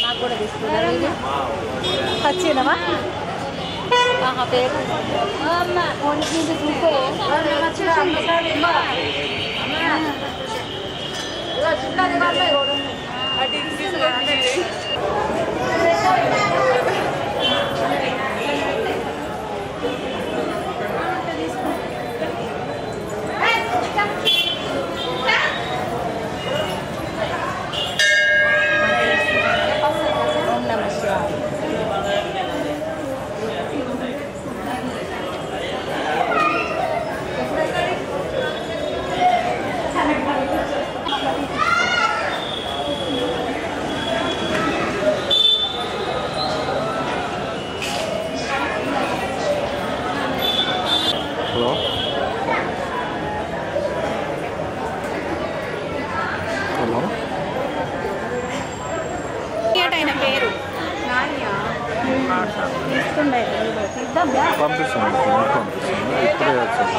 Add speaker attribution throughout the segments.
Speaker 1: నాకు కూడా తీసుకున్నారు వచ్చినవా పేరు
Speaker 2: పంపిస్తాను ఇప్పుడే వచ్చాను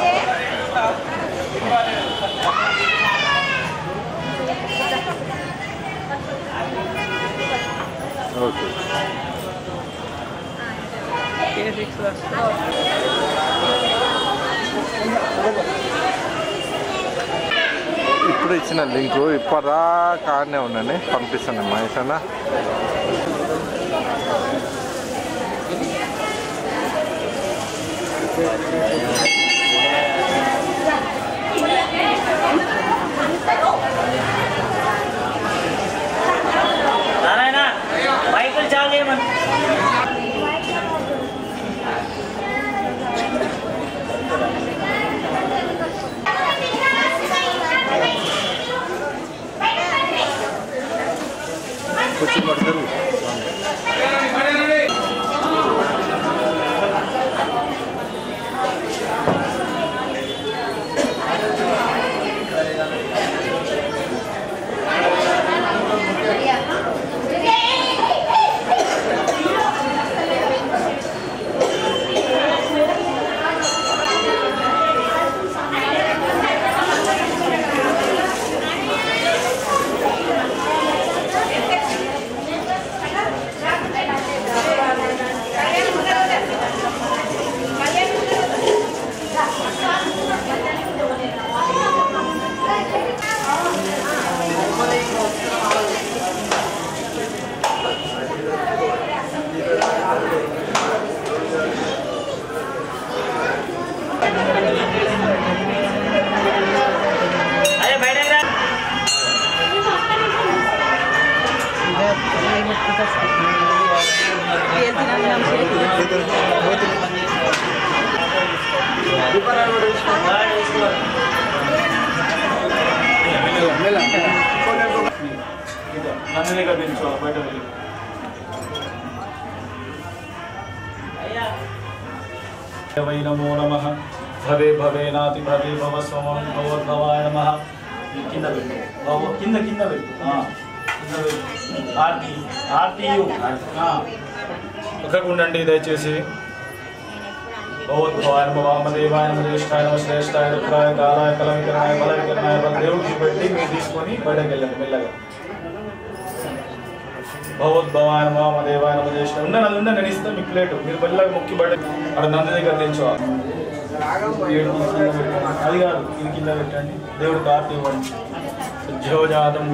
Speaker 2: ఓకే ఇప్పుడు ఇచ్చిన లింకు ఇప్పటిదాకా ఆడనే ఉండండి పంపిస్తాను మహేష్ అన్న
Speaker 3: నారాయణ బైకులు చాలు చేయమని
Speaker 2: కొంచెం పడతారు
Speaker 4: नमो नमः भवे भवे नाति भवे भव स्वमं भवद्भवाय नमः किंद भव किंद किंद आरती आरती ఉండండి దయచేసి భగవద్భవాయ నమః వామదేవాయ నమః జ్యేష్ఠాయ నమః శ్రేష్ఠాయ రుద్రాయ కాలాయ కలవికరణాయ బలవికరణాయ దేవుడికి పెట్టి మీరు తీసుకొని బయటకు వెళ్ళండి మెల్లగా భగవద్భవాయ నమః వామదేవాయ నమః జ్యేష్ఠాయ ఉండండి నేను ఇస్తాను మీకు ప్లేటు మీరు మెల్లగా మొక్కి బయట అక్కడ నంది దగ్గర తెచ్చుకోవాలి అది కాదు ఇది కింద పెట్టండి దేవుడికి ఆర్తి ఇవ్వండి సజ్జోజాతం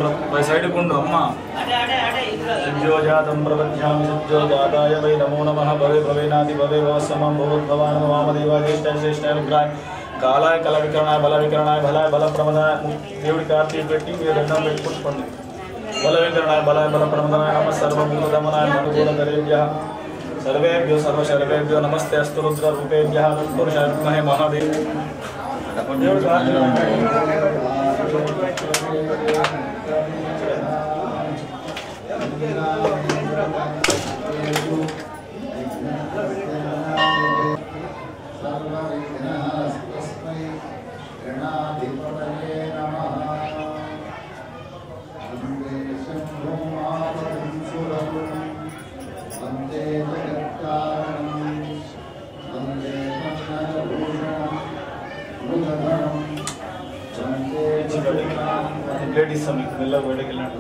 Speaker 4: సైడ్కుండు అమ్మ సజ్జోజాతం ప్రపద్యామి సజ్జోజాతాయ వై నమో నమః భవే భవేనాది భవే భవస్సమం భగవద్భవాయ నమః వామదేవాయ జ్యేష్ఠాయ శ్రేష్ఠాయ రుద్రాయ కాలాయ కలవికరణాయ బలవికరణాయ బలాయ బలప్రమదాయ దేవుడికి ఆర్తి పెట్టి మీరు దండం పెట్టుకుంటుకోండి బలవికరణాయ బలాయ బలప్రమదాయ నమః సర్వభూతదమనాయ మనుగూలకరేభ్యః सर्वेभ्यो सर्वशर्वेभ्यो नमस्ते अस्तु रुद्ररूपेभ्यः तत्पुरुषाय विद्महे महादेव
Speaker 5: वंदे
Speaker 4: ప్లేట్ ఇస్తాం మీకు మెల్లగా బయటకు వెళ్ళినట్టు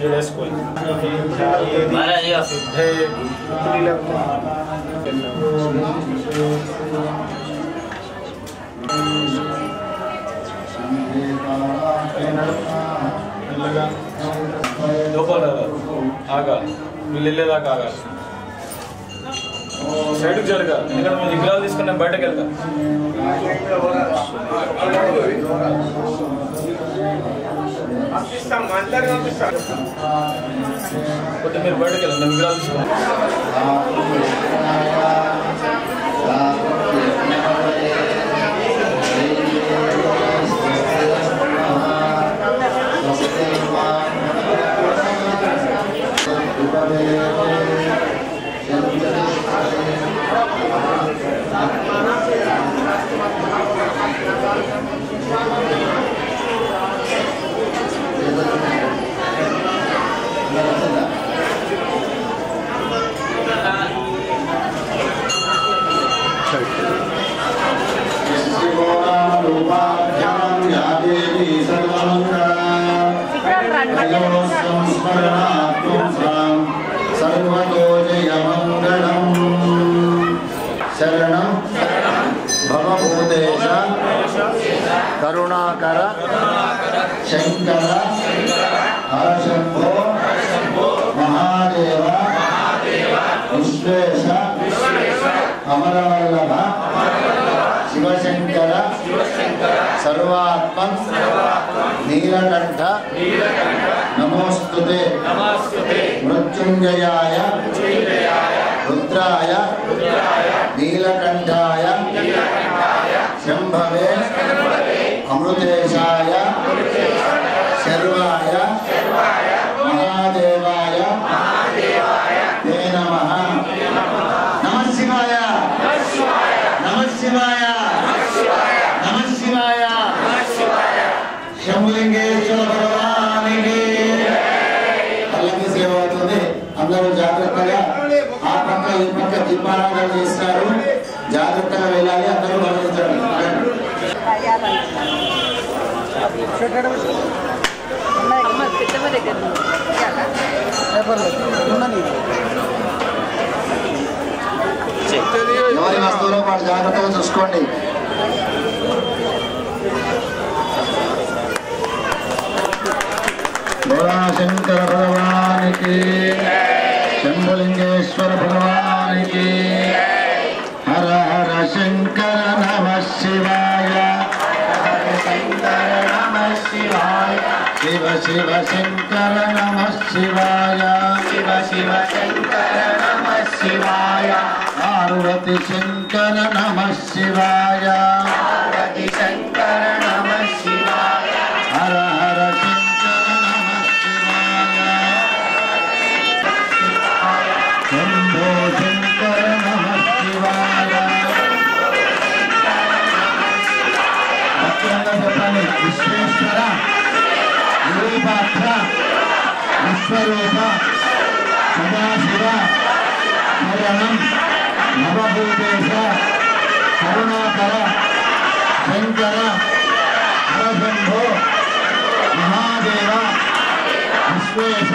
Speaker 4: వేసుకోవాలి మెల్లగా లోపల ఆగాలి వీళ్ళు వెళ్ళేదాకా ఆగాలి సైడ్కి జరగాలి ఎందుకంటే మేము విగ్రహాలు తీసుకుని నేను బయటకు వెళ్తాను కొద్దిగా మీరు బయటకు వెళ్ళండి నేను విగ్రహాలు తీసుకున్నాను
Speaker 5: శరణం భవభూతేశ కరుణాకర శంకర హరశంభో మహాదేవ విశ్వేశ అమరవల్లభ శివశంకర సర్వాత్మ నీలకంఠ నమోస్తుతే మృత్యుంజయాయ రుద్రాయ నీలకంఠాయ శంభవే అమృతేశాయ శర్వాయ మహాదేవాయ తే నమః. నమః శివాయ నమః శివాయ నమః శివాయ శంభులింగేశ్వర భగవానికి పల్లకి సేవ అవుతుంది. అందరూ జాగ్రత్తగా ఆ పక్క ఈ పక్క దీపారాధన చేస్తారు. జాగ్రత్తగా వెళ్ళాలి. అందరూ గమనించండి. ఎవరి వస్తువులో పాటు జాగ్రత్తగా చూసుకోండి. శంకర భగవానికి శంభులింగేశ్వర భగవానికి హర హర శంకర నమః శివాయ శంకర నమః శివాయ శివ శివ శంకర నమః శివాయ శివ శివ శంకర నమః శివాయ పార్వతి శంకర నమః శివాయ పార్వతి శంకర నమః శివాయ హర హర శంకర నమః శివాయ శంభో శంకర నమః శివాయ చెప్పండి. విశ్వేశ్వర నిరూపాక్ష విశ్వరూప సదాశివ శరణం నవభూతేశ కరుణాకర శంకర హరశంభో మహాదేవ విశ్వేశ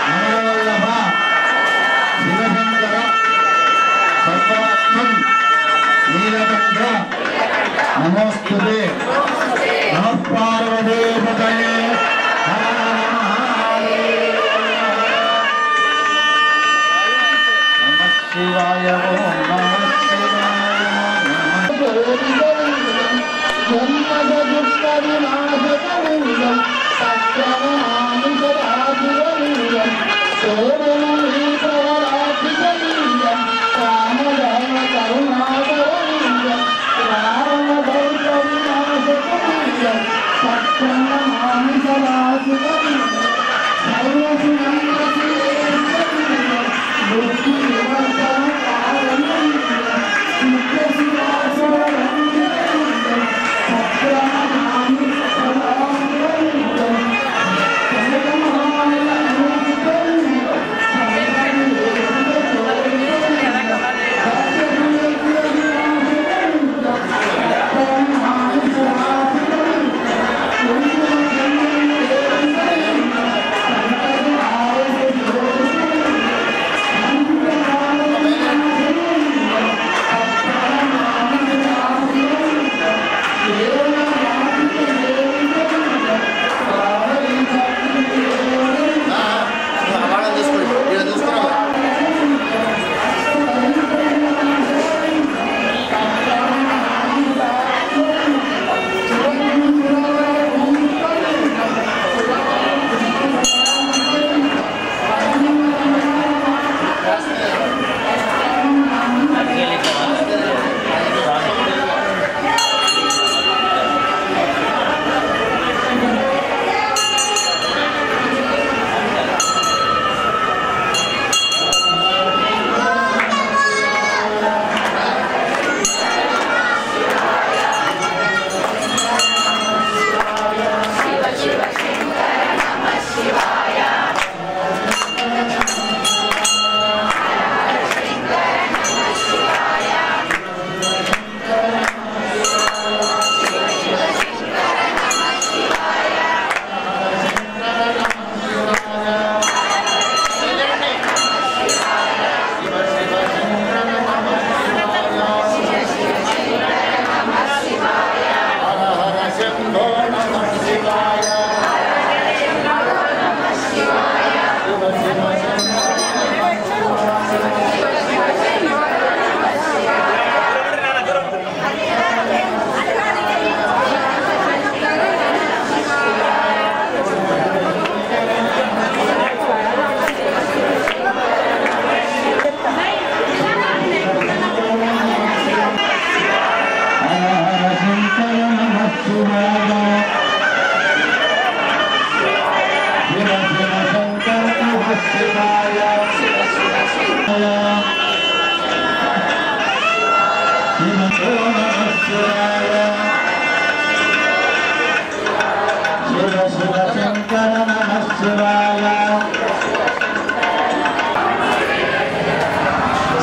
Speaker 5: అమరవల్లభ శివశంకర సర్వాత్మన్ నీలకంఠ నమోస్తుతే నమః పార్వతీపతయే హర మహాదేవ నమః శివాయ ఓం నమః శివాయ జన్మద దుఃఖ వినాశకలింగం సత్యమానుషరాధివలింగం శోభనీ ప్రవరాధికలింగం కామధర్మ కరుణాకరలింగం రావణ దౌత వినాశకలింగం సత్యమానుషరాధికలింగం సర్వసునందశీలేంద్రలింగం బుద్ధి వివర్తన కారణలింగం నిత్య శివాసురలింగం సత్యమాని సదాలింగం సర్వమాయ అనులింగం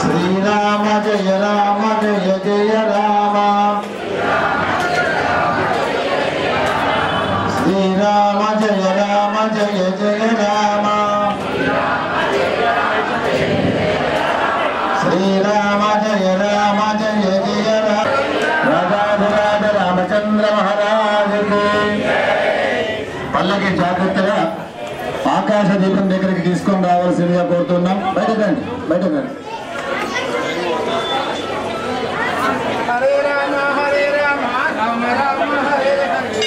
Speaker 5: శ్రీరామ జయ రామ జయ జయ రామ శ్రీరామ జయ రామ జయ జయ రామ శ్రీరామ జయ రామ జయ జయ రామ రాజాధిరాజ రామచంద్ర మహారాజుకి పల్లకి జాగ్రత్తగా ఆకాశ దీపం దగ్గరికి తీసుకొని రావాల్సిందిగా కోరుతున్నాం. బయటకు రండి, బయటకు రండి.
Speaker 6: హరే రామ హరే రామ రామ రామ హరే హరే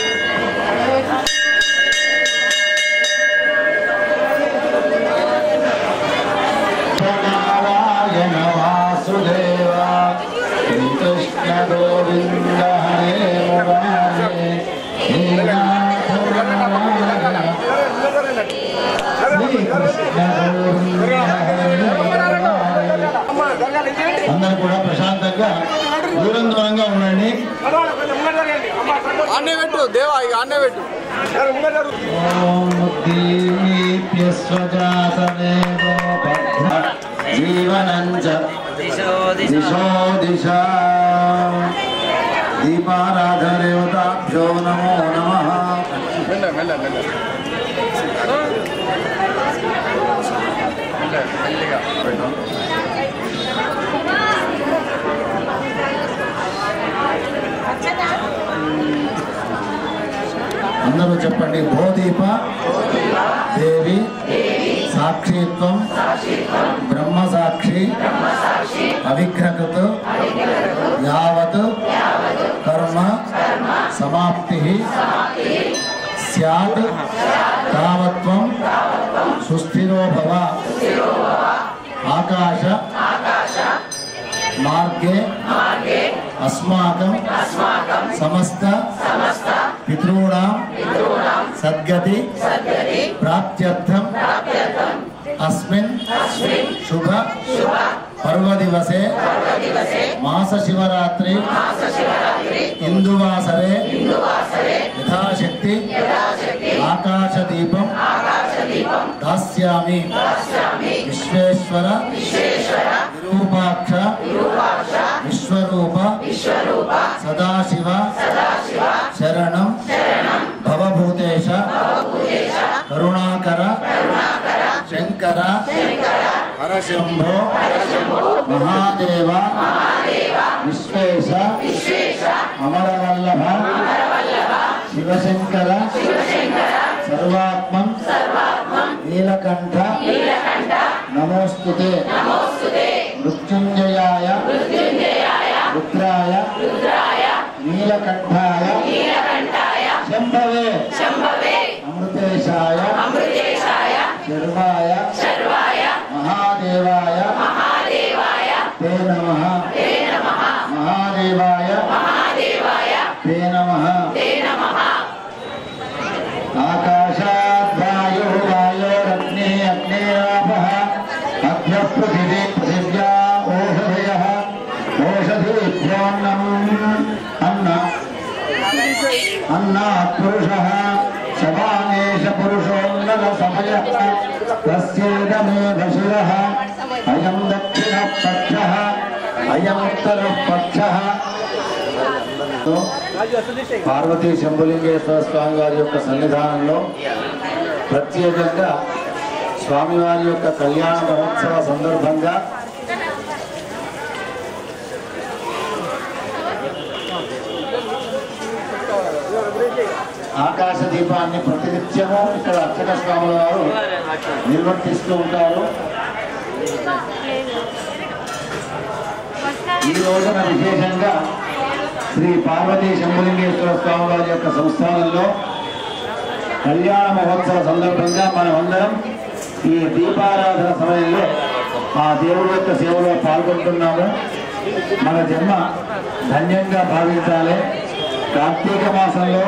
Speaker 5: నారాయణ వాసుదేవ శ్రీకృష్ణ గోవింద హరే మురారే అందరూ కూడా ప్రశాంతంగా దూరం దూరంగా ఉండండి. జీవనంచ దిశో దిశ దీపారాధనదేవతాభ్యో నమో నమః. అందరూ చెప్పండి. భోదీప దేవి సాక్షిత్వం బ్రహ్మ సాక్షి అవిగ్రహకృత యావత్ కర్మ సమాప్తి స్యాత్ తావత్వం సుస్థిరో భవ. ఆకాశ మార్గే అస్మాకం సమస్త పితॄణాం సద్గతి ప్రాప్త్యర్థం అస్మిన్ శుభ పర్వదివసే మాస శివరాత్రి ఇందువాసరే యథాశక్తి ఆకాశదీపం దాస్యామి. విశ్వేశ్వర విరూపాక్ష విశ్వరూప సదాశివ శరణం భవభూతేశ కరుణాకర శంకర హరశంభో మహాదేవ విశ్వేశ అమరవల్లభ శివశంకర సర్వాత్మం నీలకంఠ నమోస్తుతే. మృత్యుంజయాయ రుద్రాయ నీలకంఠాయ శంభవే అమృతేశాయ శర్వాయ మహాదేవాయ తే నమః. మహాదేవాయ తే నమః. ఆకాశాద్ వాయుః వాయోరగ్ని అగ్నిరాపః అభ్యః పృథివీ పృథివ్యా ఓషధయః ఓషధీభ్యోऽన్నం అన్నాత్ పురుషः శవానేష పురుషోన్నర సమయః తస్యేదమేధశిరః అయం దక్షిణః పక్షః అయం ఉత్తరః పక్షః. పార్వతీ శంభులింగేశ్వర స్వామి వారి యొక్క సన్నిధానంలో ప్రత్యేకంగా స్వామివారి యొక్క కళ్యాణ మహోత్సవ సందర్భంగా ఆకాశ దీపాన్ని ప్రతినిత్యము ఇక్కడ అర్చక స్వాముల వారు నిర్వర్తిస్తూ ఉంటారు. ఈ రోజున విశేషంగా శ్రీ పార్వతీ శంభులింగేశ్వర స్వామి వారి యొక్క సంస్థానంలో కళ్యాణ మహోత్సవ సందర్భంగా మనమందరం ఈ దీపారాధన సమయంలో ఆ దేవుడి యొక్క సేవలో పాల్గొంటున్నాము. మన జన్మ ధన్యంగా భావించాలి. కార్తీక మాసంలో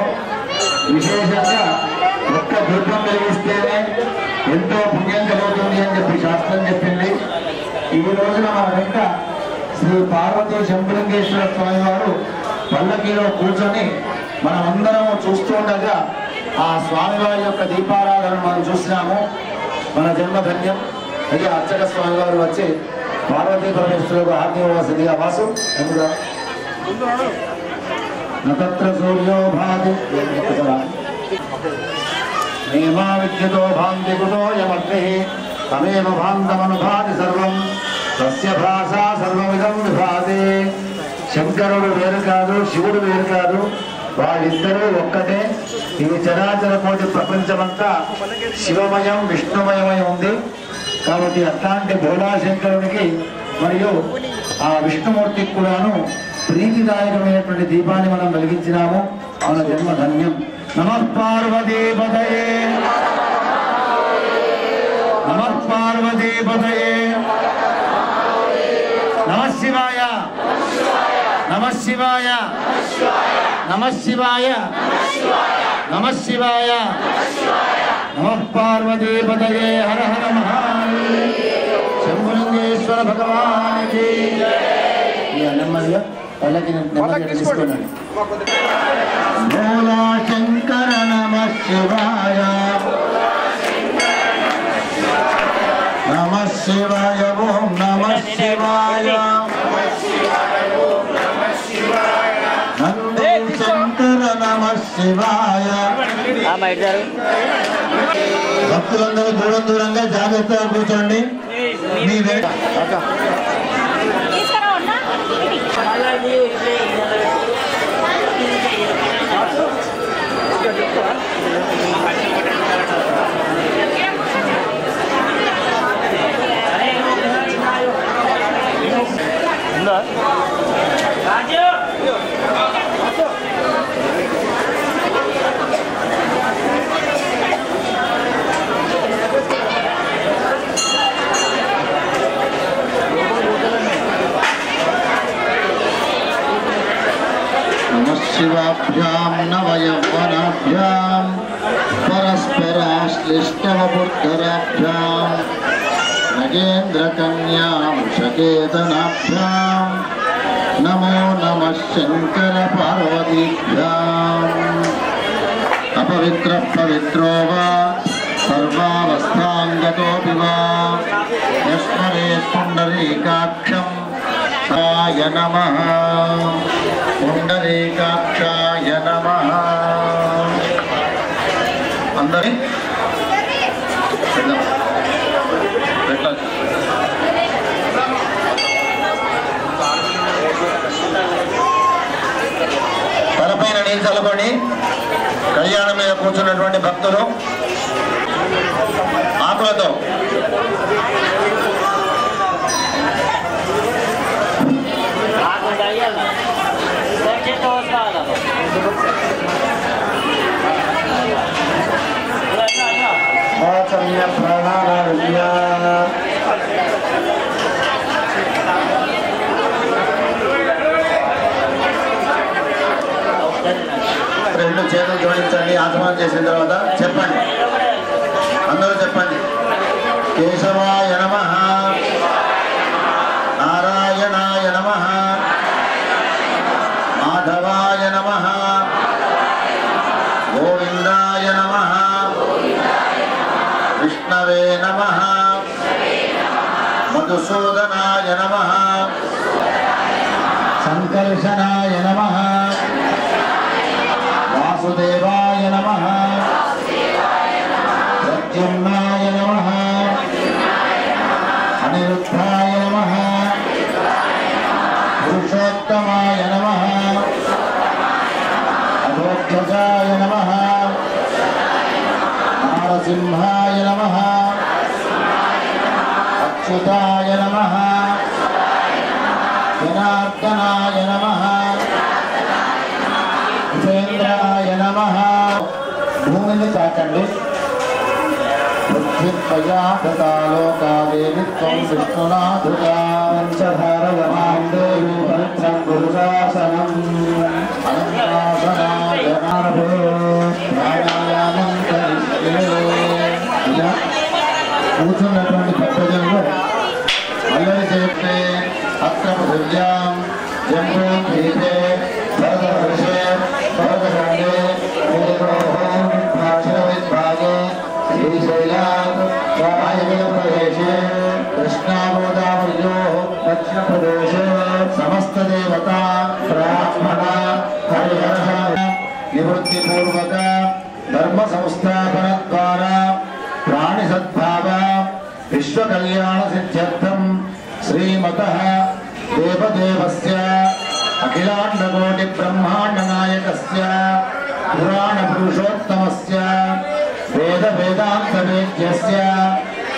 Speaker 5: విశేషంగా ఒక్క దీపం వెలిగిస్తేనే ఎంతో పుణ్యం కలుగుతుంది అని చెప్పి శాస్త్రం చెప్పింది. ఈ రోజున మన వెంట శ్రీ పార్వతీ శంభులింగేశ్వర స్వామి వారు పల్లకీలో కూర్చొని మనమందరం చూస్తూ ఉండగా ఆ స్వామివారి యొక్క దీపారాధన మనం చూసినాము. మన జన్మధన్యం. అయితే అర్చక స్వామి వారు వచ్చి పార్వతీ పరమేశ్వరులకు ఆజ్ఞావసతిగా వాసు ఎందుకు నత్ర సూర్యో భాతి నేమా విద్యుతో భాంతి కుతో యమగ్ని తమేవ భాంతమనుభాతి సర్వం తస్య భాషా సర్వమిదం విభాతి. శంకరుడు వేరు కాదు, శివుడు వేరు కాదు, వాళ్ళిద్దరూ ఒక్కటే. ఈ చరాచర కోటి ప్రపంచమంతా శివమయం విష్ణుమయమై ఉంది. కాబట్టి అట్లాంటి భోళాశంకరునికి మరియు ఆ విష్ణుమూర్తికి కూడాను ప్రీతిదాయకమైనటువంటి దీపాన్ని మనం వెలిగించినాము. మన జన్మ ధన్యం. నమః పార్వతీపతయే నమః పార్వతీపతయే నమః శివాయ నమః శివాయ నమః శివాయ నమః శివాయ నమః పార్వతీపతయే. హర హర మహాదేవ. శంభులింగేశ్వర భగవానికి నెమ్మదిగా పల్లకి నెమ్మదిగా తీసుకోండి. భోలా శంకర నమః శివాయ నమః శివాయ ఓం నమః శివాయ నంది శంకర నమః శివాయ. భక్తులందరూ దూరం దూరంగా జాగ్రత్తగా కూర్చోండి. మీ शिवाभ्यां नवयौवनाभ्यां परस्पराश्लिष्टवपुर्धराभ्यां नगेन्द्रकन्यां शकेतनाभ्यां नमो नमः शंकर पार्वतीभ्याम्. अपवित्रः पवित्रो वा सर्वावस्थांगतोऽपि वा यस्मरेत् पुण्डरीकाक्षं साय नमः. पुण्डरीकाक्षाय नमः. अंदर తలపైన నీళ్ళు చల్లుకొని కళ్యాణం మీద కూర్చున్నటువంటి భక్తులు ఆకులతో రెండు చేతులు జోడించండి. ఆచమనం చేసిన తర్వాత చెప్పండి, అందరూ చెప్పండి. కేశవాయ నమః, నారాయణాయ నమః, మాధవాయ నమః, గోవిందాయ నమః, విష్ణవే నమః, మధుసూదనాయ నమః, సంకర్షణాయ నమః, వాసుదేవాయ నమః, ప్రద్యుమ్నాయ నమః, అనిరుద్ధాయ నమః, పురుషోత్తమాయ నమః, అధోధ్వజాయ నమః, నారసింహాయ నమః, అచ్యుతాయ నమః, జనార్దనాయ నమః, ఉపేంద్రాయ నమః. భూమిని తాకండి. బుద్ధిపయాలోకాదేవి త్వం విష్ణునాథుతా వంశధారయమాం దేవి పవిత్రం గురుశాసనం అనంతాసన जम्बो द्वीपे भरतवर्षे भरतखण्डे दक्षिणविभागे श्रीशैलात् वायव्यप्रदेशे कृष्णागोदावर्योः दक्षिणप्रदेशे समस्तदेवता ब्राह्मण हरिहरः निवृत्तिपूर्वक धर्म संस्थापन द्वारा प्राणि सद्भाव विश्व कल्याण सिद्ध्यर्थम श्रीमतः देवदेवस्य अखिलांडकोटि ब्रह्मांड नायकस्य पुराण पुरुषोत्तमस्य वेद वेदांत वेद्यस्य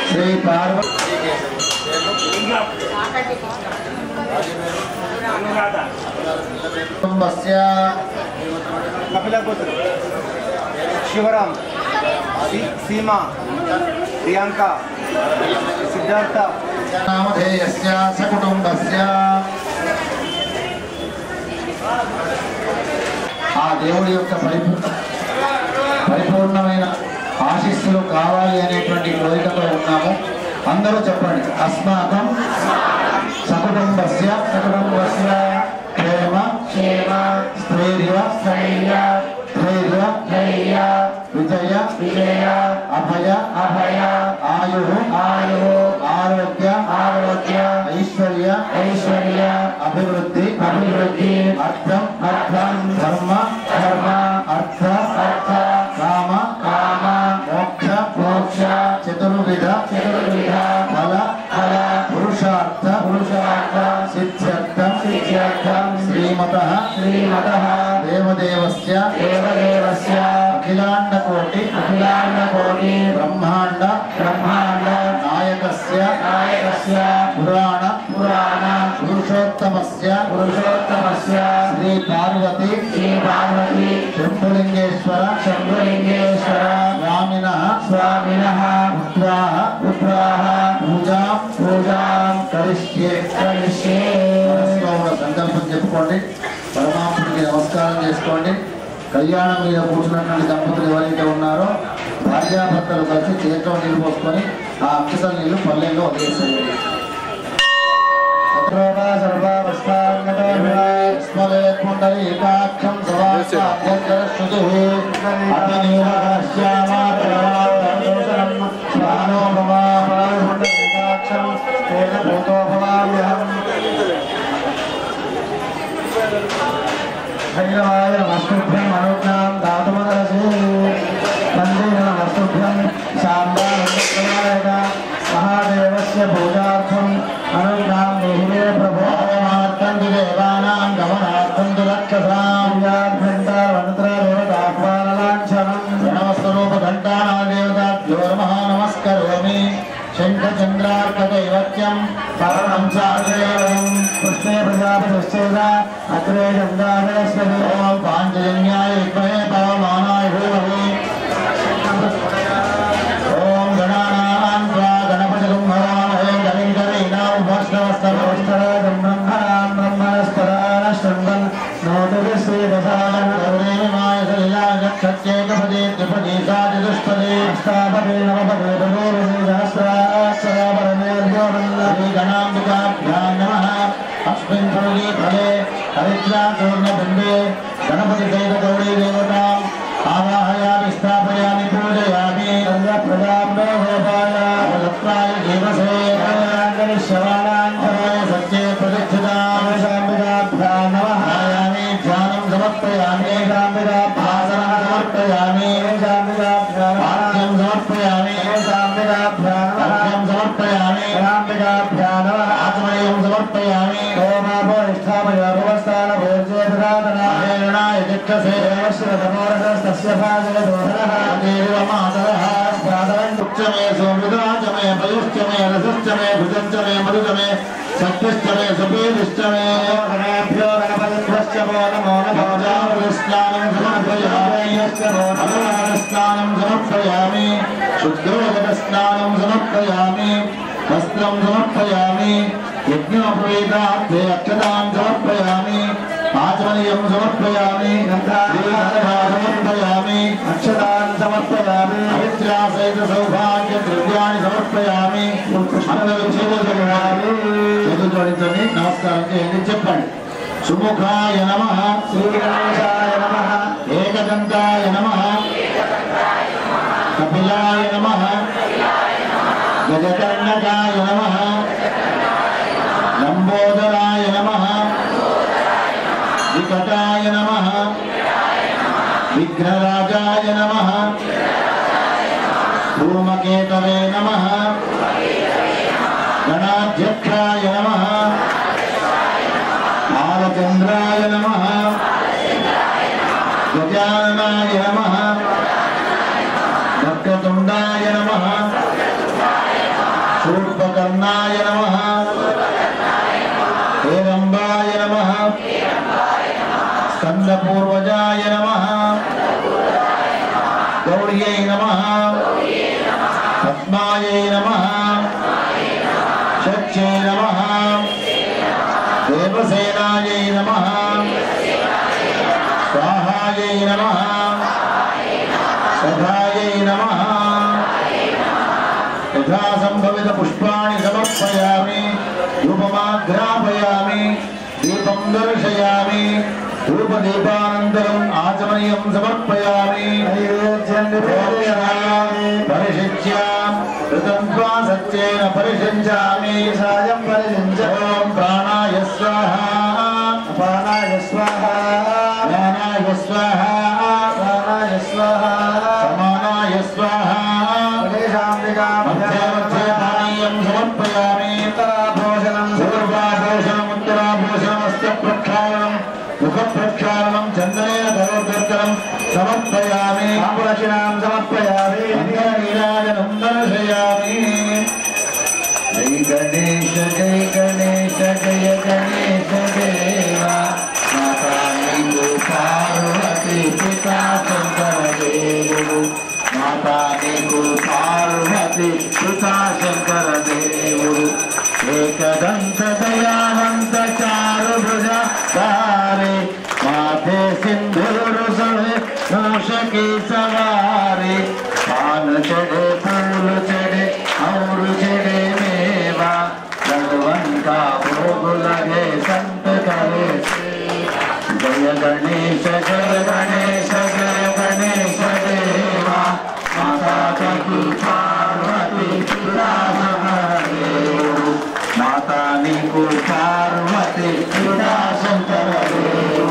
Speaker 5: श्री पार्वती कुटुंबस्य
Speaker 6: कपिलपुत्र शिवराम सीमा प्रियंका सिद्धार्थ
Speaker 5: नामधेयस्य सकुटुंबस्य ఆ దేవుడి యొక్క పరిపూర్ణమైన ఆశీస్సులు కావాలి అనేటువంటి కోరికతో ఉన్నాము. అందరూ చెప్పండి. అస్మాకం సకుటుంబస్య ప్రేమ క్షేమ స్థైర్య ధైర్య విజయ అభయ ఆయు ఆరోగ్య ఐశ్వర్య అభివృద్ధి అర్థం ధర్మ అర్థ కామ మోక్ష చతుర్విధ ఫల పురుషార్థ సిద్ధ్యర్థం శ్రీమతః దేవదేవస్య అఖిలాండకోటి బ్రహ్మాండ నాయకస్య పురాణ పురుషోత్తమస్య శ్రీ పార్వతి శంభులింగేశ్వర స్వామినః పుత్రాః పూజాం కరిష్యే. సంకల్పం చెప్పుకోండి. పరమాత్ముడికి నమస్కారం చేసుకోండి. కళ్యాణం మీద కూర్చున్నటువంటి దంపతులు ఎవరైతే ఉన్నారో భార్యాభర్తలు కలిసి చేతిలో నీళ్ళు పోసుకొని ఆ అక్షతల నీళ్లు పల్లెల్లో వదిలేసేయండి. भैरवाय मनोज्ञां दातुमदरसे वन्दे नमस्तुभ्यं शाम्बाय महादेवस्य पूजार्थम् अनुज्ञां देहि प्रभो मार्तं देवानां गमनार्थं रक्षसां घण्टावन्त्रदेवताह्वानलाञ्छनं प्रणवस्वरूपघण्टानादेवताभ्यो नमः नमस्करोमि. शङ्खचन्द्रार्कदैवत्यं परमं चादेवं कृष्णे प्रजापतिश्चैव अग्रे गङ्गाधरस्वती ॐ पाञ्चजन्याय विद्महे पवमानाय धीमहि ॐ गणानां त्वा गणपतिं हवामहे कविं कवीनामुपस्रवस्तवस्तराजं ब्रह्मणां ब्रह्मणस्पदान शृण्वन् नोतिश्रीदशानन्दौरेमिमाय सलिलागच्छत्येकपदे द्विपदे साचतुष्पदे अष्टापदे नवपदे गणाम्बिकाभ्यां नमः. अस्मिन् फले हरिद्रापूर्णबिम्बे गणपतिदैवगौरी देवताम् आवाहयामि स्थापयामि पूजयामि. प्रजाय देवसे शवानाय सत्ये प्रतिष्ठिताम्बिकाभ्यां नमः. ध्यानं समर्पयामि. भासनं समर्पयामि. वाक्यं समर्पयामि. अर्घ्यं समर्पयामि. आत्मनेयं समर्पयामि. तस्य भागवतोहरः देवमातरः उच्चमे सोमृताच मे पयुश्च मे रसश्च मे भुजश्च मे मधुच मे शक्तिश्च मे सुपीतिश्च मे गणेभ्यो गणपतिभ्यश्च वो नमो नमः. स्नानं समर्पयामि. शुद्धोदकस्नानं समर्पयामि. वस्त्रं समर्पयामि. यज्ञोपवीतार्थे अक्षतां समर्पयामि. आचमनीयं समर्पयामि. समर्पयामि. अक्षतान् समर्पयामि. पवित्रासहित सौभाग्य द्रव्याणि समर्पयामि. అందరూ చేతులు జోడించండి. నమస్కారం చేయండి. చెప్పండి. सुमुखाय नमः श्रीगणेशाय नमः एकदन्ताय नमः कपिलाय नमः गजकर्णकाय नमः लंबोदराय नमः विकटाय नमः विघ्नराजाय नमः धूमकेतवे नमः गणाध्यक्षाय नमः बालचंद्राय नमः गजाननाय नमः वक्रतुंडाय नमः शूर्पकर्णाय नमः हेरंबाय नमः स्कंदपूर्वजाय नमः गौर्यै नमः पद्मायै नमः शक्यै नमः देवसेनायै नमः स्वाहायै नमः सदायै नमः यथा संभवित पुष्पाणि समर्पयामि धूपमाघ्रापयामि दीपं दर्शयामि धूपदीपानन्तरम् आचमनीयं समर्पयामि परिशिच्याम् ऋतं त्वा सत्येन परिषिञ्चामि सायं परिषिञ्चामि ॐ प्राणाय स्वाहा अपानाय स्वाहा ज्ञानाय स्वाहा प्राणाय स्वाहा समानाय स्वाहा मध्ये मध्ये पानीयं समर्पयामि उत्तराभूषणं पूर्वाभूषणम् उत्तराभूषणमस्तप्रक्षालनम् मुखप्रक्षालनं चन्दनेन करोदर्शनं समर्पयामि आपुरशिनां समर्पयामि नीराजनं दर्शयामि जय गणेश जय गणेश देवा माता नीतु पार्वती पिता शंकर देवु माता नीतु पार्वती पिता शंकर देवु एकदंत दयावंत चारुभुजा धारे माथे सिंधूर सहे मूषकी सवारे पान चढ़े फूल चढ़े और चढ़े मेवा भगवन का भोग लगे संत करे जय गणेश देवा माता की पार्वती पिता महादेव माता नीकु पार्वती पिता शंकर देव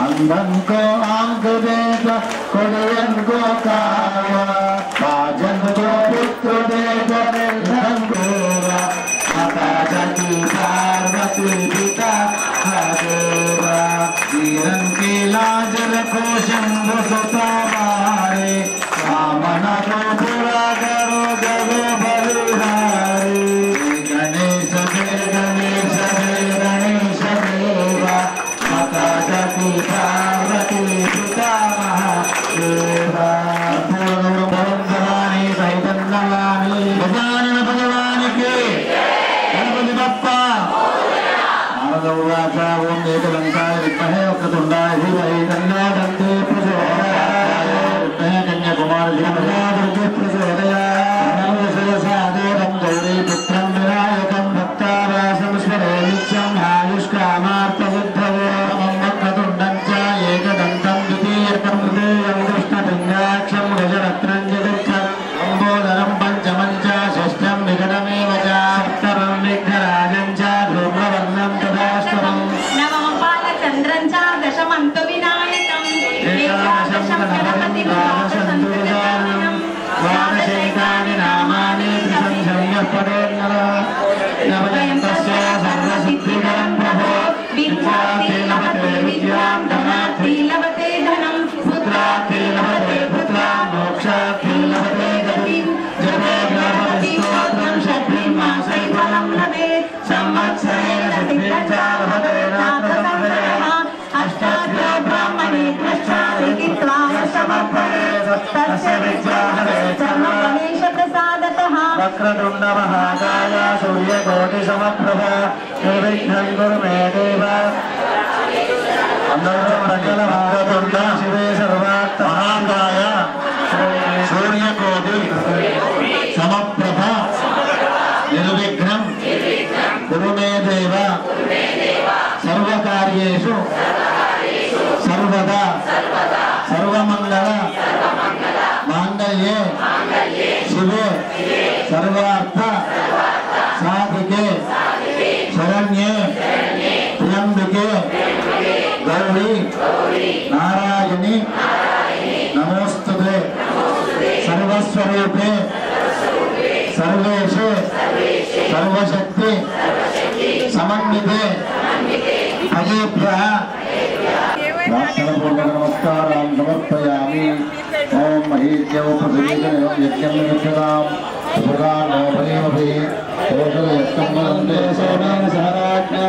Speaker 5: अंधन को आंख देगा कोलियन को काया बाजन को पुत्र देगा धन देगा माता की पार्वती पिता देवा जीवन की लाज रखो शंभु सुता मारे कामना को पूरा करो जगो बलिहारी गणेश देवा माता की पार्वती पिता महादेवा भगवानी सहितन्नवानी गजानन भगवान के गणपति बप्पा आनंदवाचा ओम एकदंताय विद्महे वक्रतुंडाय धीमहि तन्नो दन्ति प्रचोदयात् विद्महे कन्याकुमारी धीमहि प्रचोदयात् नमो सरसादेवं गौरीपुत्रं विनायकं भक्तावासं स्मरे नित्यं आयुष्कामार्थसिद्धये नमः वक्रतुण्डं च एकदन्तं द्वितीयकं हृदयं कृष्णपिङ्गाक्षं गजरत्नं चतुर्थं लम्बोदरं पञ्चमं च षष्ठं विकटमेव च सप्तमं विघ्नराजं च धूम्रवर्णं तदाष्टमं
Speaker 1: नवमं बालचन्द्रं च दशमं तु विनायकम् एकादशं गणपतिं द्वादशं द्वादशैतानि नामानि त्रिसंशयः पठेन्नरः नवयं तस्य सर्वसिद्धिकरं प्रभो विद्यार्थी लभते विद्यां धनार्थी लभते धनं पुत्रार्थी लभते पुत्रान् मोक्षार्थी लभते गतिं जपे गणपतिस्तोत्रं षड्भिर्मासै फलं लभेत् संवत्सरेण सिद्धिं च लभते नाथसंशयः अष्टाभ्यो ब्राह्मणेभ्यश्च लिखित्वा समर्पयेत् तस्य विद्याहरे सर्वगणेशप्रसादतः वक्रतुण्ड महाकाय सूर्यकोटिसमप्रभा निर्विघ्नं कुरु मे देव सकल वक्रतुण्ड शिवे सर्वार्थ महाकाय सूर्यकोटि समप्रभा निर्विघ्नं कुरु मे देव सर्वकार्ये
Speaker 5: नारायणी नमोस्तुते सर्वस्वरूपे सर्वेशे सर्वशक्ति समन्विते अजेभ्यः नमस्कारान् समर्पयामि। ओम महीद्यौ प्रतिवेदनयो यज्ञं यज्ञताम् सुगानो भयमभि ओषधयस्तम्बन्ते सोमेन सहराज्ञा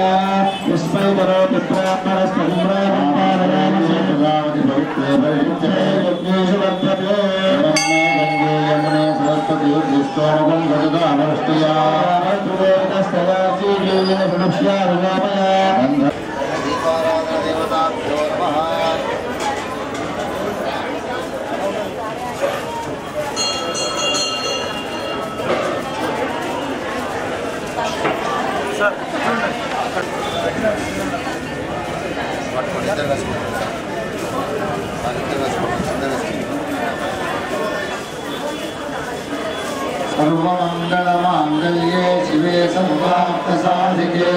Speaker 5: विस्मय करोति प्राप्तरस्पतिम्रावति पवित्रे पवित्रे यज्ञेषु वर्तते गंगे यमुने सरस्वती विष्णोमुखं सतता अमरष्टया देवतस्तया श्रीदेवेन प्रणश्या रुगामया दीपाराधन देवताभ्यो नमः। सर्वमंगलमांगल्ये शिवे सर्वार्थसाधिके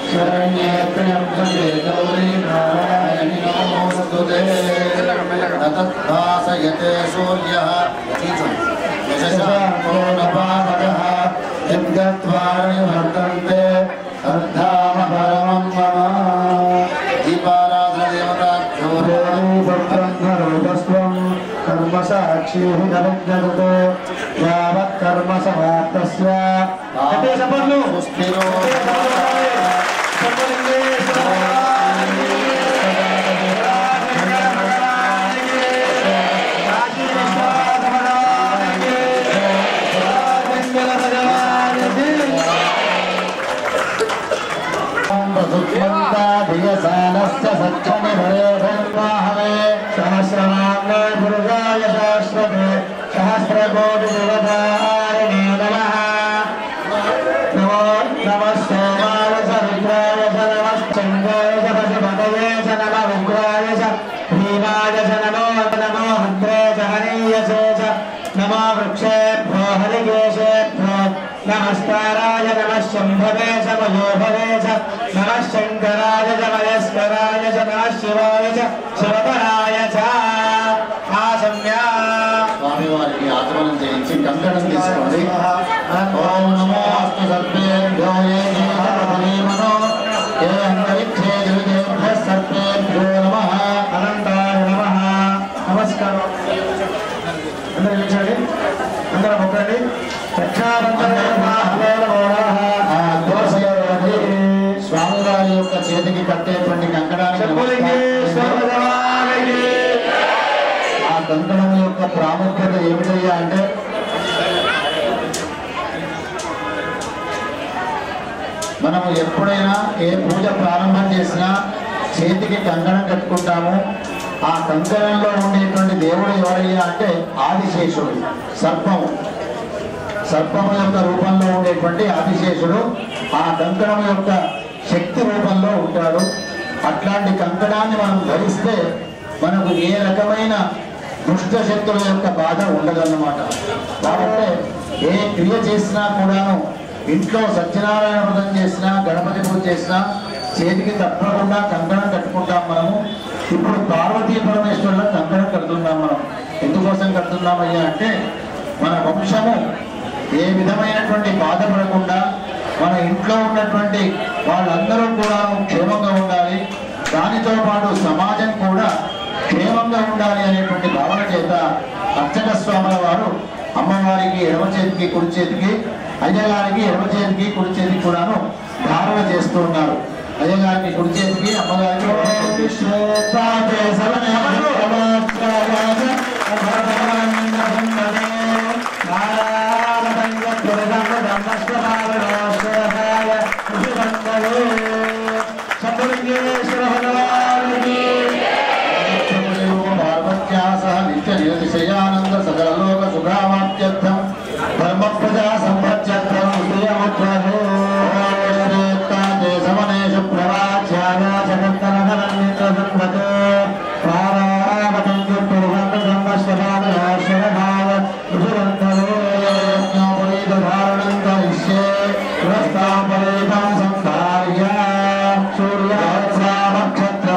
Speaker 5: शरण्ये त्र्यंबके गौरी नारायणि नमोस्तुते। ततद्भासयते सूर्यः शशाङ्को नपावकः यद्गत्वानि वर्तन्ते तद्धाम परमं मम। दीपाराधन देवताभ्यो कर्मसाक्षी जगतो यावत् कर्म समाप्तस्य सुस्थिरो धियसानस्य सच्चनिभरे सहस्रनाम्ने पुरुषाय शाश्वते सहस्रकोटिदेवतारिणे नमः। नमो नमः सोमाय च रुद्राय च नमश्चन्द्राय च पशुपतये च नमः उग्राय च भीमाय च नमो नमो हन्त्रे च हनीयसे च नमो वृक्षेभ्यो हरिकेशेभ्यो नमस्काराय नमः शम्भवे च मयोभवे च नमः शङ्कराय च मयस्कराय च नमः शिवाय च शिवतराय च। आसम्या स्वामी वारिकी आचमनं చేయించి కంకణం తీసుకోండి। ఓం నమో అస్తు సర్వేభ్యో ఏ మనో ఏ అంతరిక్షే దివ్యేభ్యः సర్వేభ్యో నమః అనంతాయ నమః। నమస్కారం అందరూ నిల్చోండి, అందరూ మొక్కండి। స్వామివారి యొక్క చేతికి కట్టేటువంటి కంకణానికి ఆ కంకణం యొక్క ప్రాముఖ్యత ఏమిటయ్యా అంటే మనము ఎప్పుడైనా ఏ పూజ ప్రారంభం చేసినా చేతికి కంకణం కట్టుకుంటాము। ఆ కంకణంలో ఉండేటువంటి దేవుడు ఎవరయ్యా అంటే ఆదిశేషుడు, సర్పము యొక్క రూపంలో ఉండేటువంటి ఆదిశేషుడు ఆ కంకణం యొక్క శక్తి రూపంలో ఉంటాడు। అట్లాంటి కంకణాన్ని మనం ధరిస్తే మనకు ఏ రకమైన దుష్ట శక్తుల యొక్క బాధ ఉండదన్నమాట। కాబట్టి ఏ క్రియ చేసినా కూడాను ఇంట్లో సత్యనారాయణ వ్రతం చేసినా గణపతి పూజ చేసినా చేతికి తప్పకుండా కంకణం కట్టుకుంటాం మనము। ఇప్పుడు పార్వతీ పరమేశ్వరుల కంకణం కడుతున్నాం మనం। ఎందుకోసం కడుతున్నామయ్యా అంటే మన వంశము ఏ విధమైనటువంటి బాధపడకుండా మన ఇంట్లో ఉన్నటువంటి వాళ్ళందరూ కూడా క్షేమంగా ఉండాలి, దానితో పాటు సమాజం కూడా క్షేమంగా ఉండాలి అనేటువంటి భావన చేత అర్చక స్వాముల వారు అమ్మవారికి ఎడమ చేతికి కుడి చేతికి, అయ్యగారికి ఎడమ చేతికి కుడి చేతికి కూడాను ధారణ చేస్తూ ఉన్నారు। అయ్యగారికి కుడి చేతికి, అమ్మగారికి నిత్య నిరతిశయానంద సకలలోక సుఖామాప్త్యర్థం ధర్మ ప్రజా సంపత్యర్థం సమనేషు ప్రవాచ్యాయ జగత్తరహరన్నిత్ర సంభతే పారావతం సంవత్సరాయ ధారణం కరిష్యే సంసార్య సూర్య నక్షత్ర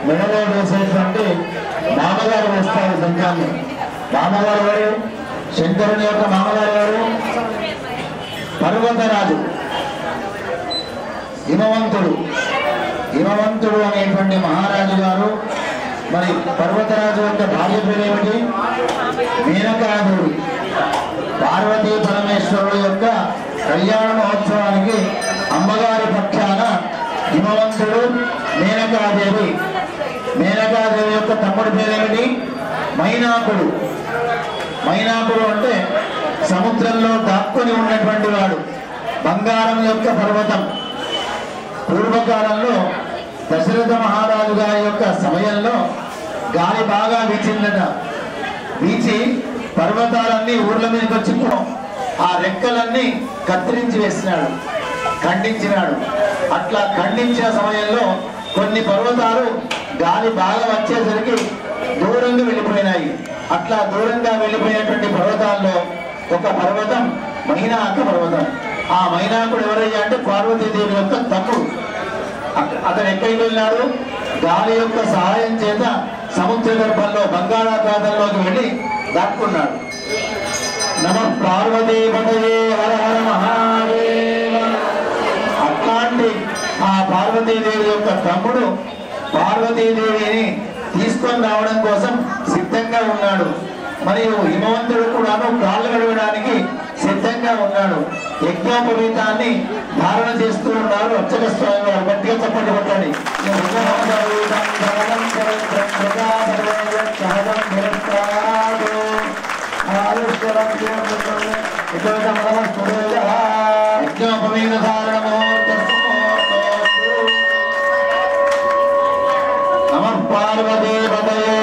Speaker 5: మెడలో వేసేటువంటి మామగారు వేస్తారు శంఖాన్ని. మామగారు ఎవరు? శంకరుని యొక్క మామగారు ఎవరు? పర్వతరాజు, హిమవంతుడు. హిమవంతుడు అనేటువంటి మహారాజు గారు. మరి పర్వతరాజు యొక్క భార్య పేరేమిటి? మేనకాదేవి. పార్వతీ పరమేశ్వరుడు యొక్క కళ్యాణ మహోత్సవానికి అమ్మగారి పక్షాన హిమవంతుడు, మేనకాదేవి. మేనకాదేవి యొక్క తమ్ముడి పేరేమిటి? మైనాకుడు. మైనాకుడు అంటే సముద్రంలో దాక్కుని ఉన్నటువంటి వాడు, బంగారం యొక్క పర్వతం. పూర్వకాలంలో దశరథ మహారాజు గారి యొక్క సమయంలో గాలి బాగా వీచిందట. వీచి పర్వతాలన్నీ ఊర్ల మీదకి వచ్చి ఆ రెక్కలన్నీ కత్తిరించి వేసినాడు, ఖండించినాడు. అట్లా ఖండించిన సమయంలో కొన్ని పర్వతాలు గాలి బాగా వచ్చేసరికి దూరంగా వెళ్ళిపోయినాయి. అట్లా దూరంగా వెళ్ళిపోయినటువంటి పర్వతాల్లో ఒక పర్వతం మైనాక పర్వతం. ఆ మైనాకుడు ఎవరయ్యా అంటే పార్వతీదేవి యొక్క తమ్ముడు. అతను ఎక్కడికి వెళ్ళాడు? గాలి యొక్క సహాయం చేత సముద్ర గర్భంలో బంగాళాఖాతంలోకి వెళ్ళి దాక్కున్నాడు. నమ పార్వతీపతయే హర హర మహాదేవ. అట్లాంటి ఆ పార్వతీదేవి యొక్క తమ్ముడు పార్వతీదేవిని తీసుకొని రావడం కోసం సిద్ధంగా ఉన్నాడు. మరియు హిమవంతుడు కూడాను కాళ్ళు కడగడానికి సిద్ధంగా ఉన్నాడు. యజ్ఞోపవీతాన్ని ధారణ చేస్తూ ఉన్నారు అర్చక స్వామి వారు. గట్టిగా చప్పటి కొట్టండి. యజ్ఞోపవీత ధారణమో నమ పార్వతీపతయే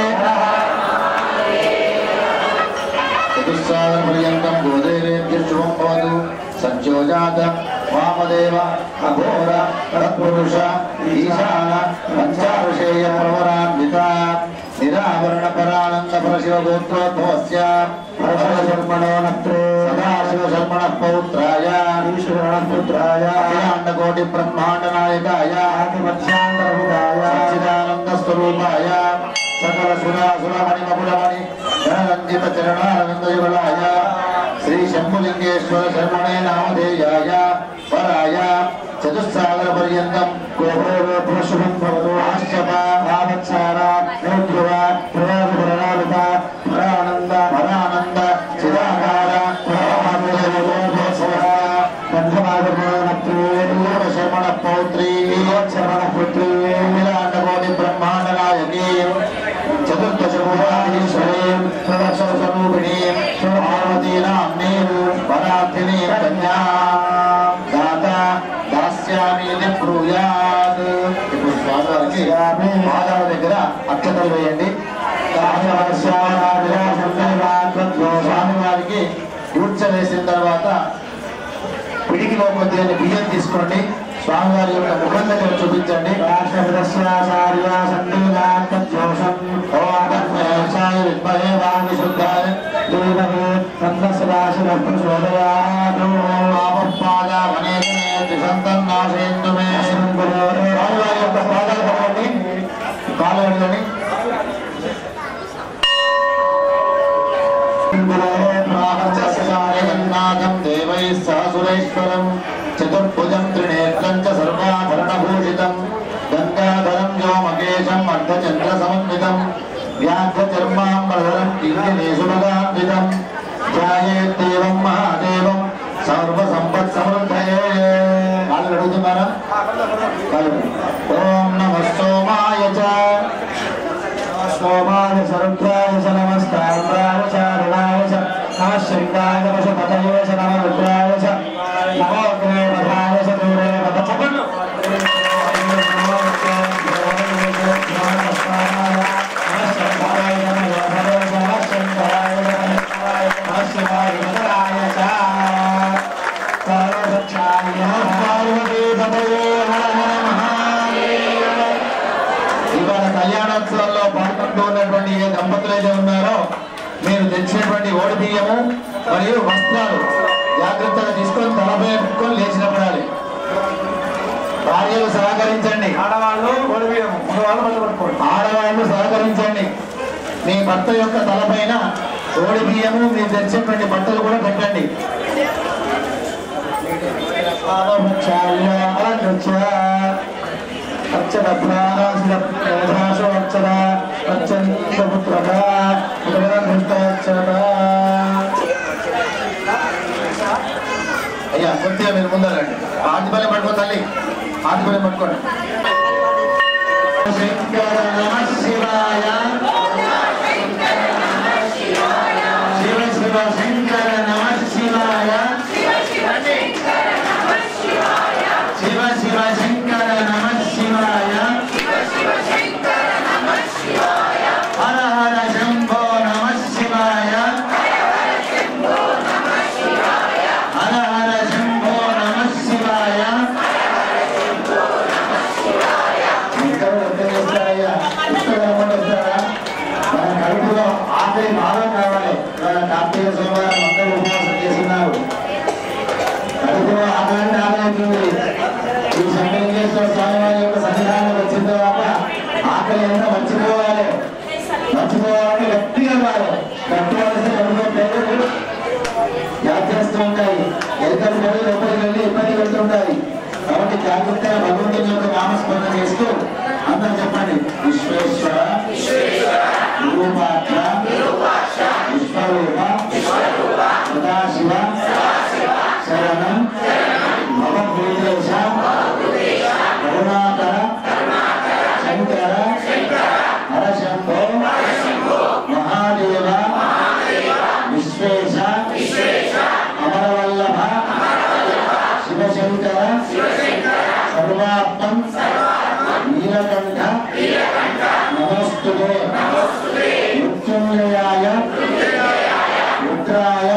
Speaker 5: చతుస్సాగరపర్యంతం గోదేవేభ్యశుభం భవతు. సత్యోజాత వామదేవ అఘోర తత్పురుష ఈశాన పంచారుషేయ ప్రవరాన్విత నిరావరణ పరానంద పరశివ గోత్రోద్భవస్య పరశివశర్మణో నత్రే సదాశివశర్మణ పౌత్రాయ ఈశ్వరపుత్రాయ అఖిలాండకోటి బ్రహ్మాండ నాయకాయ మధ్యాంతరహితాయ సచ్చిదానంద స్వరూపాయ సకల సురాసురమణి మకులమణి ధనరంజిత చరణారవిందయుగళాయ శ్రీ శంభులింగేశ్వర శర్మణే నామధేయాయ వరాయ చతుస్సాగర పర్యంతం శుభం భవతు. ఆశ్చప ఆవత్సార నోద్భవ ప్రయాణిత పరానంద పరానంద చిదాకార శర్మణ పౌత్రీ శర్మణ పుత్రీ నీలాండకోటి బ్రహ్మాండ నాయకీ చతుర్దశభువాధీశ్వరీం ప్రదర్శనస్వరూపిణీం పార్వతీనామ్నీం పరార్థినీ కన్యా దాత దాస్యామీతి బ్రూయాత్. ఇప్పుడు స్వామివారికి పాదాల దగ్గర అక్షతలు వేయండి. స్వామివారికి కూర్చ వేసిన తర్వాత పిడికిలో కొద్దిగా బియ్యం తీసుకోండి. స్వామివారి యొక్క ముఖం దగ్గర చూపించండి. స్వామివారి యొక్క పాదాలు పట్టుకోండి, కాలు వెళ్ళండి. జగన్నాథం దేవై సహసురేశ్వరం చతుర్భుజం త్రినేత్రం చ సర్వాభరణభూషితం గంగాధరం వ్యోమకేశం అర్ధచంద్ర సమన్వితం వ్యాఘ్రచర్మాంబరం కీర్తినేశుమగాన్వితం ధ్యాయేదేవం మహాదేవం సర్వసంపత్ సమృద్ధయే. కాళ్ళు అడుగుతున్నారా? ఓం నమ సోమాయ చ సోమాయ సరుద్రాయ చ నమస్తామ్రాయ చ అరుణాయ చ నమ శృంగాయ పశుపతయే చ నమ రుద్రాయ చ నమో అగ్నేపథాయ చ దూరే పద. ఇవాళ కళ్యాణోత్సవంలో పాల్గొంటూ ఉన్నటువంటి ఏ దంపతులు అయితే ఉన్నారో మీరు తెచ్చినటువంటి ఓడి బియ్యము మరియు వస్త్రాలు జాగ్రత్తగా తీసుకొని తలపై పెట్టుకొని లేచిన పడాలి. భార్యలు సహకరించండి. ఆడవాళ్ళు ఓడి బియ్యము, ఆడవాళ్ళు సహకరించండి. మీ భర్త యొక్క తలపైన ఓడి బియ్యము మీరు తెచ్చేటువంటి బట్టలు కూడా పెట్టండి. అయ్యా కొద్దిగా మీరు ముందరండి. ఆదిపల్లి పట్టుకో తల్లి, ఆదిపల్లి పట్టుకోండి. శంకర నమ శివాయ, శివ శివ శంకర నమ శివాయ, శివ శివ శంకర నమ శివాయ, హర హర శంభో నమ శివాయ, హర హర శంభో నమ శివాయ. మన కడుపులో ఆకలి బాగా కావాలి. కార్తీక సోమవారం అందరూ ఉపవాసం చేస్తున్నారు. కడుపులో ఆకలి ఆలవుతుంది. ఈ శంకరేశ్వర స్వామి వారి యొక్క సన్నిధానం వచ్చిన తర్వాత ఆకలి అంతా మర్చిపోవాలి. మర్చిపోవాలంటే గట్టిగా కావాలి. కట్టుకోవాల్సిన కడుపులో పేరు యాద్ చేస్తూ ఉంటాయి. ఎలుకలు పేరు లోపలికి వెళ్ళి ఇబ్బంది పెడుతుంటాయి. కాబట్టి జాగ్రత్తగా భగవంతుని యొక్క నామస్మరణ చేస్తూ అందరూ చెప్పండి. విశ్వేశ్వర రూపాక్ష విశ్వరూప సదాశివ శరణం మమ భూదేశ కరుణాకర శంకర హరశంభో మహాదేవ విశ్వేశ అమరవల్లభ శివశంకర సర్వాత్మం నీలకంఠ నమోస్తుతే మృత్యుంజయాయ రుద్రాయ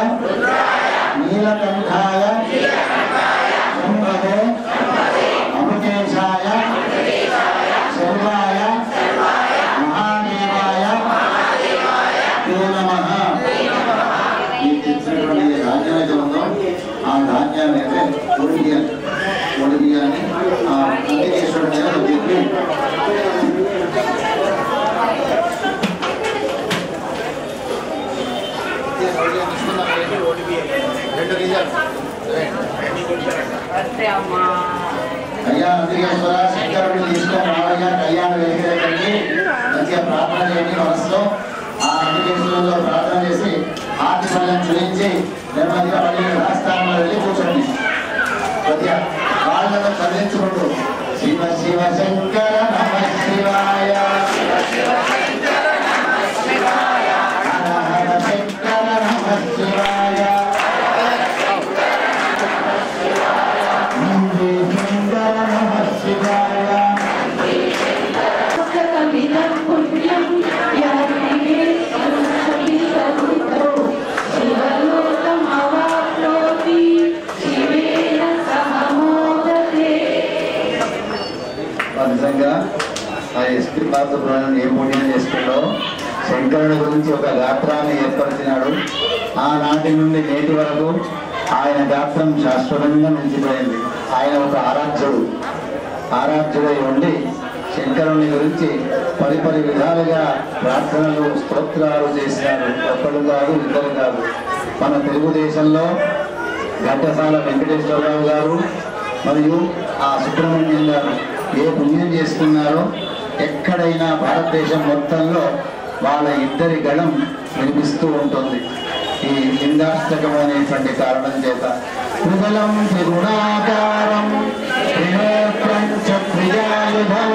Speaker 5: నీలకంఠాయ శంభవే అమృతేశాయ శర్వాయ మహాదేవాయ తే నమః. ఈ తెచ్చినటువంటి ధాన్యం అయితే ఉందో ఆ ధాన్యాన్ని అయితే ఒడి బియ్యాన్ని ఆ వెంకటేశ్వరుడి మీద చెప్పి అయ్యా నందికేశ్వర శంకరుడిని తీసుకొని రావయ్యా కళ్యాణ వేదికకి మంచిగా ప్రార్థన చేయండి. మనసులో ఆ నందికేశ్వరులో ప్రార్థన చేసి ఆర్తి పళ్ళని చూపించి నెమ్మదిగా మళ్ళీ యథాస్థానంలో వెళ్ళి కూర్చోండి. కొద్దిగా వాళ్ళను కదిలించుకుంటూ శివ శివ శంకర నమ శివాయ, హర హర శంకర నమ శివాయ, నంది శంకర నమ శివాయ.
Speaker 1: కవితం పుణ్యం యాతికే సంసపితరుతో శివలోకం అవాప్నోతి శివేన సహ మోదతే.
Speaker 5: నిజంగా ఆ ఎస్పీ బాలసుబ్రహ్మణ్యం ఏ పుణ్యం చేసుకుంటో శంకరుని గురించి ఒక గాత్రాన్ని ఏర్పరిచినాడు. ఆనాటి నుండి నేటి వరకు ఆయన గాత్రం శాశ్వతంగా నిలిచిపోయింది. ఆయన ఒక ఆరాధ్యుడై ఉండి శంకరుని గురించి పరిపరి విధాలుగా ప్రార్థనలు స్తోత్రాలు చేసినారు. ఒకడు కాదు, ఇద్దరు కాదు. మన తెలుగుదేశంలో ఘంటసాల వెంకటేశ్వరరావు గారు మరియు ఆ సుబ్రహ్మణ్యం గారు ఏ పుణ్యం చేసుకున్నారో ఎక్కడైనా భారతదేశం మొత్తంలో వాళ్ళ ఇద్దరి గళం వినిపిస్తూ ఉంటుంది. ఈ లింగాష్టకం అనేటువంటి కారణం చేత త్రిదలం త్రిగుణాకారం త్రినేత్రం చ ప్రియాయుధం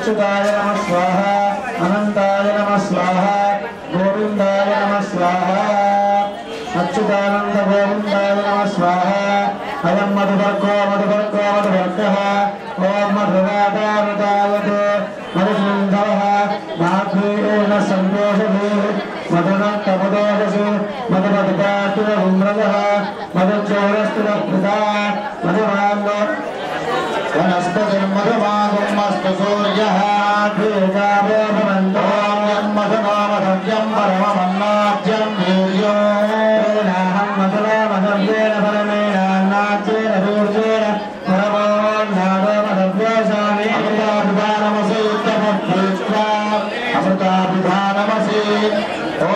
Speaker 5: अच्युताय नमः स्वाहा अनंताय नमः स्वाहा गोविंदाय नमः स्वाहा अच्युतानंद गोविंदाय नमः स्वाहा अयं मधुवर्गो मधुवर्गः ओम मधुरादावतायते मधुसून्दरः नाथेन संयोषते मधुनक्तमदोषसे मधुमधुपातुरमृतः मधुचोरस्तुरकृता मधुमानो वनस्पतिर्मधुमागुमस्तु सूर्यः भेदावो भवन्तो मधुनामधव्यं परममन्नाद्यं वीर्यो नाहं मधुना मधव्येन परमेणान्नाद्येन वीर्येण परमोन्नादो मधव्योऽसामि अमृताभिधानमसि युक्तमुत्कृष्टा अमृताभिधानमसि ॐ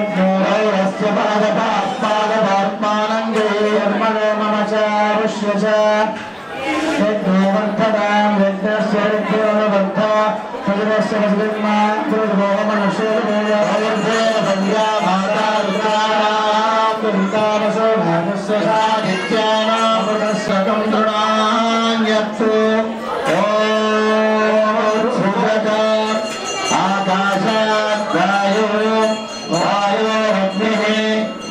Speaker 5: गौरस्य पादपात्मानङ्गे मनो मम च पुष्यच यज्ञोवर्धनां यज्ञस्य यज्ञोवर्धा सजनस्य वसुर्मा गुरुभो मनुष्येन संज्ञा माता रुद्राणां दुरितावसो भागस्य साधित्यानां पुरस्य कन्दृणान्यत्सु ॐ सुभगा आकाशात् वायोरग्निः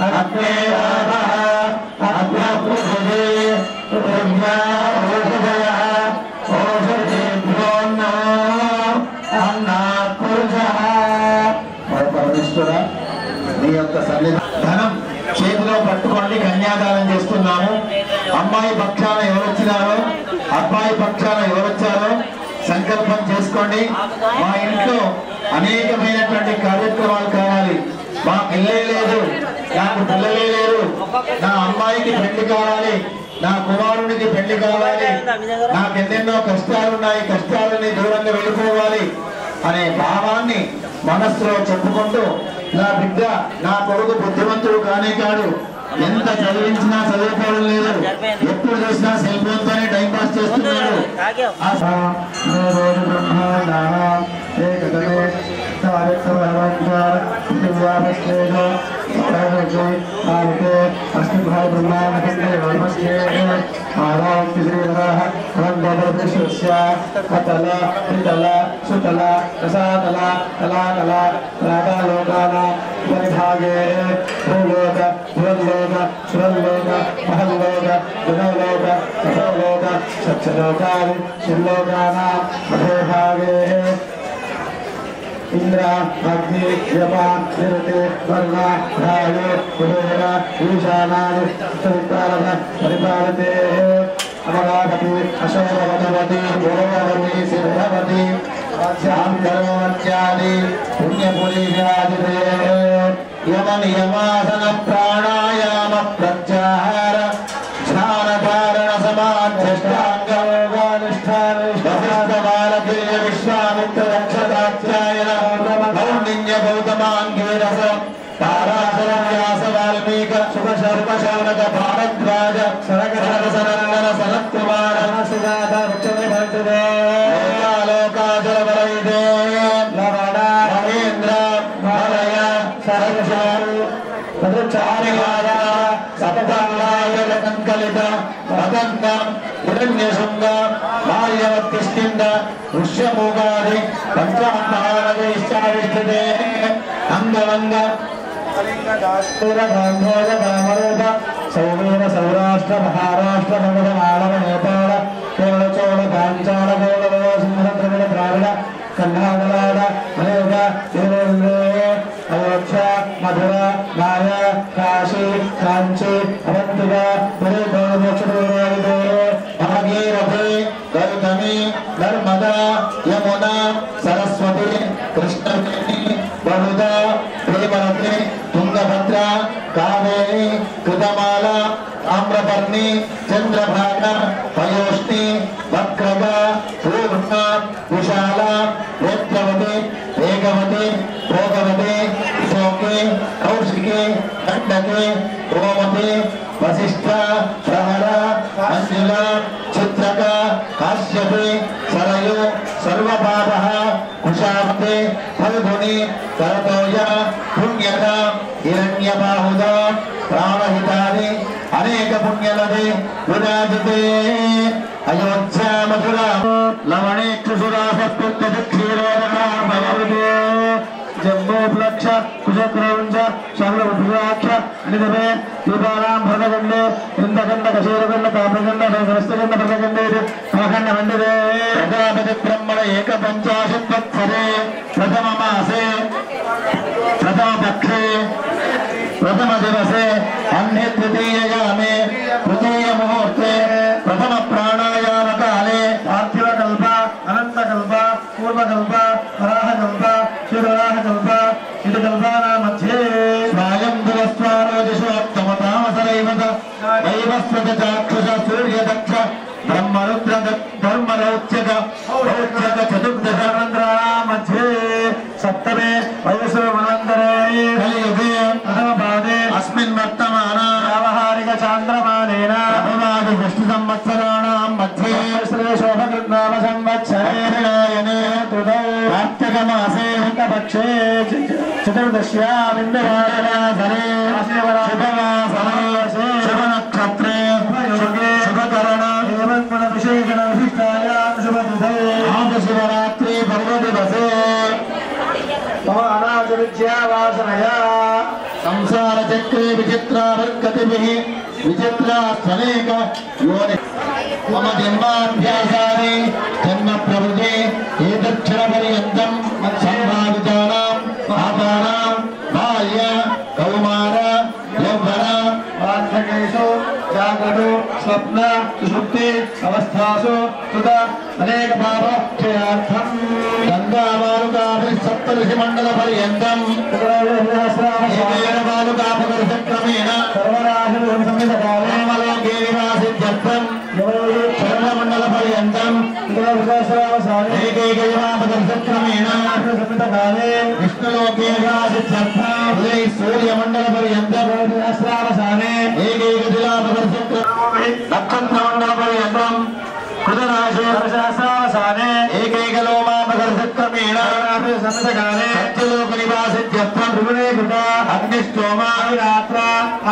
Speaker 5: अग्नेराभः अग्नः पृथिवी पृथिव्या ओषधयः ओषधेभ्योऽन्नो अन्नात् पुरुषः పరమేశ్వర నీ యొక్క ధనం చేతిలో పట్టుకోండి కన్యాదానం చేస్తున్నాము అమ్మాయి పక్షాన ఎవరొచ్చినారో అబ్బాయి పక్షాన ఎవరొచ్చారో సంకల్పం చేసుకోండి మా ఇంట్లో అనేకమైనటువంటి కార్యక్రమాలు కావాలి మా పిల్లే లేదు నాకు పిల్లలే లేరు నా అమ్మాయికి పెళ్లి కావాలి నా కుమారునికి పెళ్లి కావాలి నాకెన్నెన్నో కష్టాలున్నాయి కష్టాలని దూరంగా వెళ్ళిపోవాలి అనే భావాన్ని మనస్సులో చెప్పుకుంటూ నా బిడ్డ నా కొడుకు బుద్ధిమంతుడు కానే కాడు ఎంత చదివించినా చదువుకోవడం లేదు ఎప్పుడు చూసినా సెల్ ఫోన్ తోనే టైం పాస్ చేస్తున్నాడు इंद्र अग्नि यमा निरते वर्णा धायो कुबेर ईशानानि चरितारः परिपालते अमरावती अशोकवती गोरवती सिद्धवती आज्ञां कर्मवत्यादि पुण्यपुरीराजिते यमनियमासन प्राणायाम प्रत्याहार ध्यानधारण समाध्यष्टाङ्गयोगानुष्ठान विश्वामित्र रक्षदाध्यायन कौण्डिन्य गौतमाङ्गीरस तारासुर व्यास वाल्मीक शुभ शर्म शौनक भारद्वाज सरक सनन्दन सनत्कुमार सुजात वृक्षमे भर्तृते लोकालोकाचल वलयिते लवण महेन्द्र मलय सरसारु पदचारिवार सपदाय कंकलित पतंग हिरण्यशृंग माल्यवत्तिष्ठिन्द ऋष्यमूगादि पंचमहानगैश्चाविष्ठिते अंगवंग सौवीर सौराष्ट्र महाराष्ट्र मगध मालव नेपाल केरल चोल कांचाल गौरव सिंह द्रविड़ द्राविड़ कन्नाडलाड मलयोग अयोध्या मधुरा माया काशी कांची अवंतिका पुरी भागीरथी गौतमी नर्मदा यमुना सरस्वती कृष्णवेणी बहुधा प्रेमवती तुंगभद्रा कावेरी कृतमाला आम्रपर्णी चंद्रभागा पयोष्णी वक्रगा पूर्णा विशाला नेत्रवती वेगवती भोगवती शोके कौशिकी खंडके गोमती वसिष्ठा प्रहरा मंजुला चित्रका काश्यपी सरयु सर्वपापः कुशाब्दे फल्गुनी करतोया पुण्यका हिरण्यबाहुदा प्राणहितानि अनेक पुण्यलदे विराजते अयोध्या मथुरा लवणे क्षुरासत्क्षीरोदे जम्बोप्लक्ष कुशक्रौंच शङ्खुभ्राक्ष निधवे दीपानां भरतगण्डे वृन्दगण्ड कशीरगण्ड कामगण्ड हस्तगण्ड भरतगण्डे अखण्ड मण्डले प्रजापति ब्रह्मण एकपञ्चाशत्वत्सरे प्रथममासे प्रथमपक्षे प्रथम दिवसे अन्य तृतीययामे तृतीय मुहूर्ते प्रथम प्राणायाम काले पार्थिवकल्प अनन्तकल्प पूर्वकल्प वराहकल्प शिवराहकल्प इदकल्पानां मध्ये स्वायं दिवस्वारोदिशोत्तमतामसरैवत चाक्षुष सूर्यदक्ष ब्रह्मरुद्र धर्मरौच्यक चतुर्दशानन्तराणां मध्ये सप्तमे वयसो मनान्तरे कलियुगे प्रथमपादे अस्मिन् वर्तमान व्यावहारिक चान्द्रमानेन भवादि विष्णुसंवत्सराणां मध्ये श्रीशोभकृत्नाम संवत्सरेणायने तृतौ कार्तिकमासे शुक्लपक्षे चतुर्दश्यां इन्दुवासरे शुभवासरे शुभनक्षत्रे शुभयोगे शुभकरण एवं गुणविशेषण विशिष्टायां शुभतिथौ महाशिवरात्रि पर्वदिवसे अनाचरिज्यावासनया संसारचक्रे विचित्रावर्गतिभिः विचित्रास्त्वनेक योनि मम जन्माभ्यासानि जन्मप्रभृते एतक्षणपर्यन्तं सम्भावितानां पापानां बाल्य कौमार यौवन वार्धकेषु जागृतो स्वप्न सुषुप्ति अवस्थासु तदा अनेक पापक्षयार्थं गङ्गामारुकाभिसप्तऋषिमण्डलपर्यन्तं बालुकापदर्शक्रमेण सर्वराशिसंहितकाले मलोके निवासित्यर्थं सर्वमण्डलपर्यन्तं एकैकैवापदर्शक्रमेण संहितकाले विष्णुलोके निवासित्यर्थं सूर्यमण्डलपर्यन्तं सहस्रावसाने एकैकदिलापदर्शक्रमे नक्षत्रमण्डलपर्यन्तं कृतराशे एकैकलोमापदर्शक्रमेण संहितकाले सत्यलोकनिवासित्यर्थं त्रिगुणीकृत अग्निष्टोमाविरात्र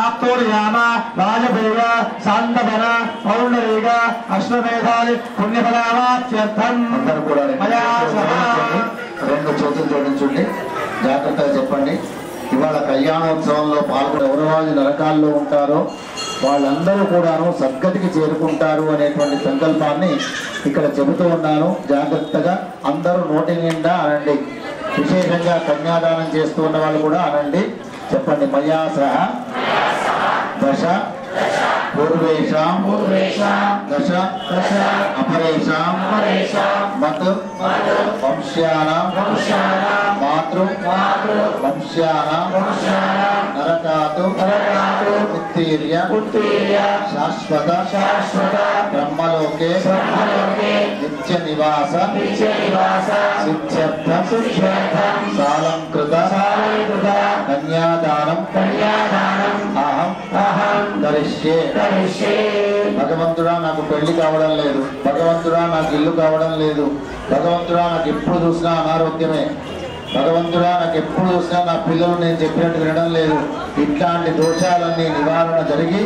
Speaker 5: आप्तोर्याम वाजपेय शान्तवन पौण्डरीक अश्वमेधादि पुण्यफलावाप्त्यर्थं मया सह రెండు చేతులు జోడించండి జాగ్రత్తగా చెప్పండి ఇవాళ కళ్యాణోత్సవంలో పాల్గొనే ఎవరు నరకాల్లో ఉంటారో వాళ్ళందరూ కూడాను సద్గతికి చేరుకుంటారు అనేటువంటి సంకల్పాన్ని ఇక్కడ చెబుతూ ఉన్నాను. జాగ్రత్తగా అందరూ నోటి నిండా అనండి. విశేషంగా కన్యాదానం చేస్తూ ఉన్న వాళ్ళు కూడా అనండి. చెప్పండి. మయా సహ దశ పూర్వేషాం దశ అపరేషాం మత్ వంశ్యానాం మాతృ వంశ్యానాం నరకాతు ఉత్తీర్య శాశ్వత బ్రహ్మలోకే నిత్య నివాస సిద్ధ్యర్థం సాలంకృత కన్యాదానం అహం కరిష్యే. భగవంతుడా నాకు పెళ్లి కావడం లేదు, భగవంతుడా నాకు ఇల్లు కావడం లేదు, భగవంతుడా నాకు ఎప్పుడు చూసినా అనారోగ్యమే, భగవంతుడా నాకు ఎప్పుడు చూసినా నా పిల్లలు నేను చెప్పినట్టు వినడం లేదు. ఇట్లాంటి దోషాలన్నీ నివారణ జరిగి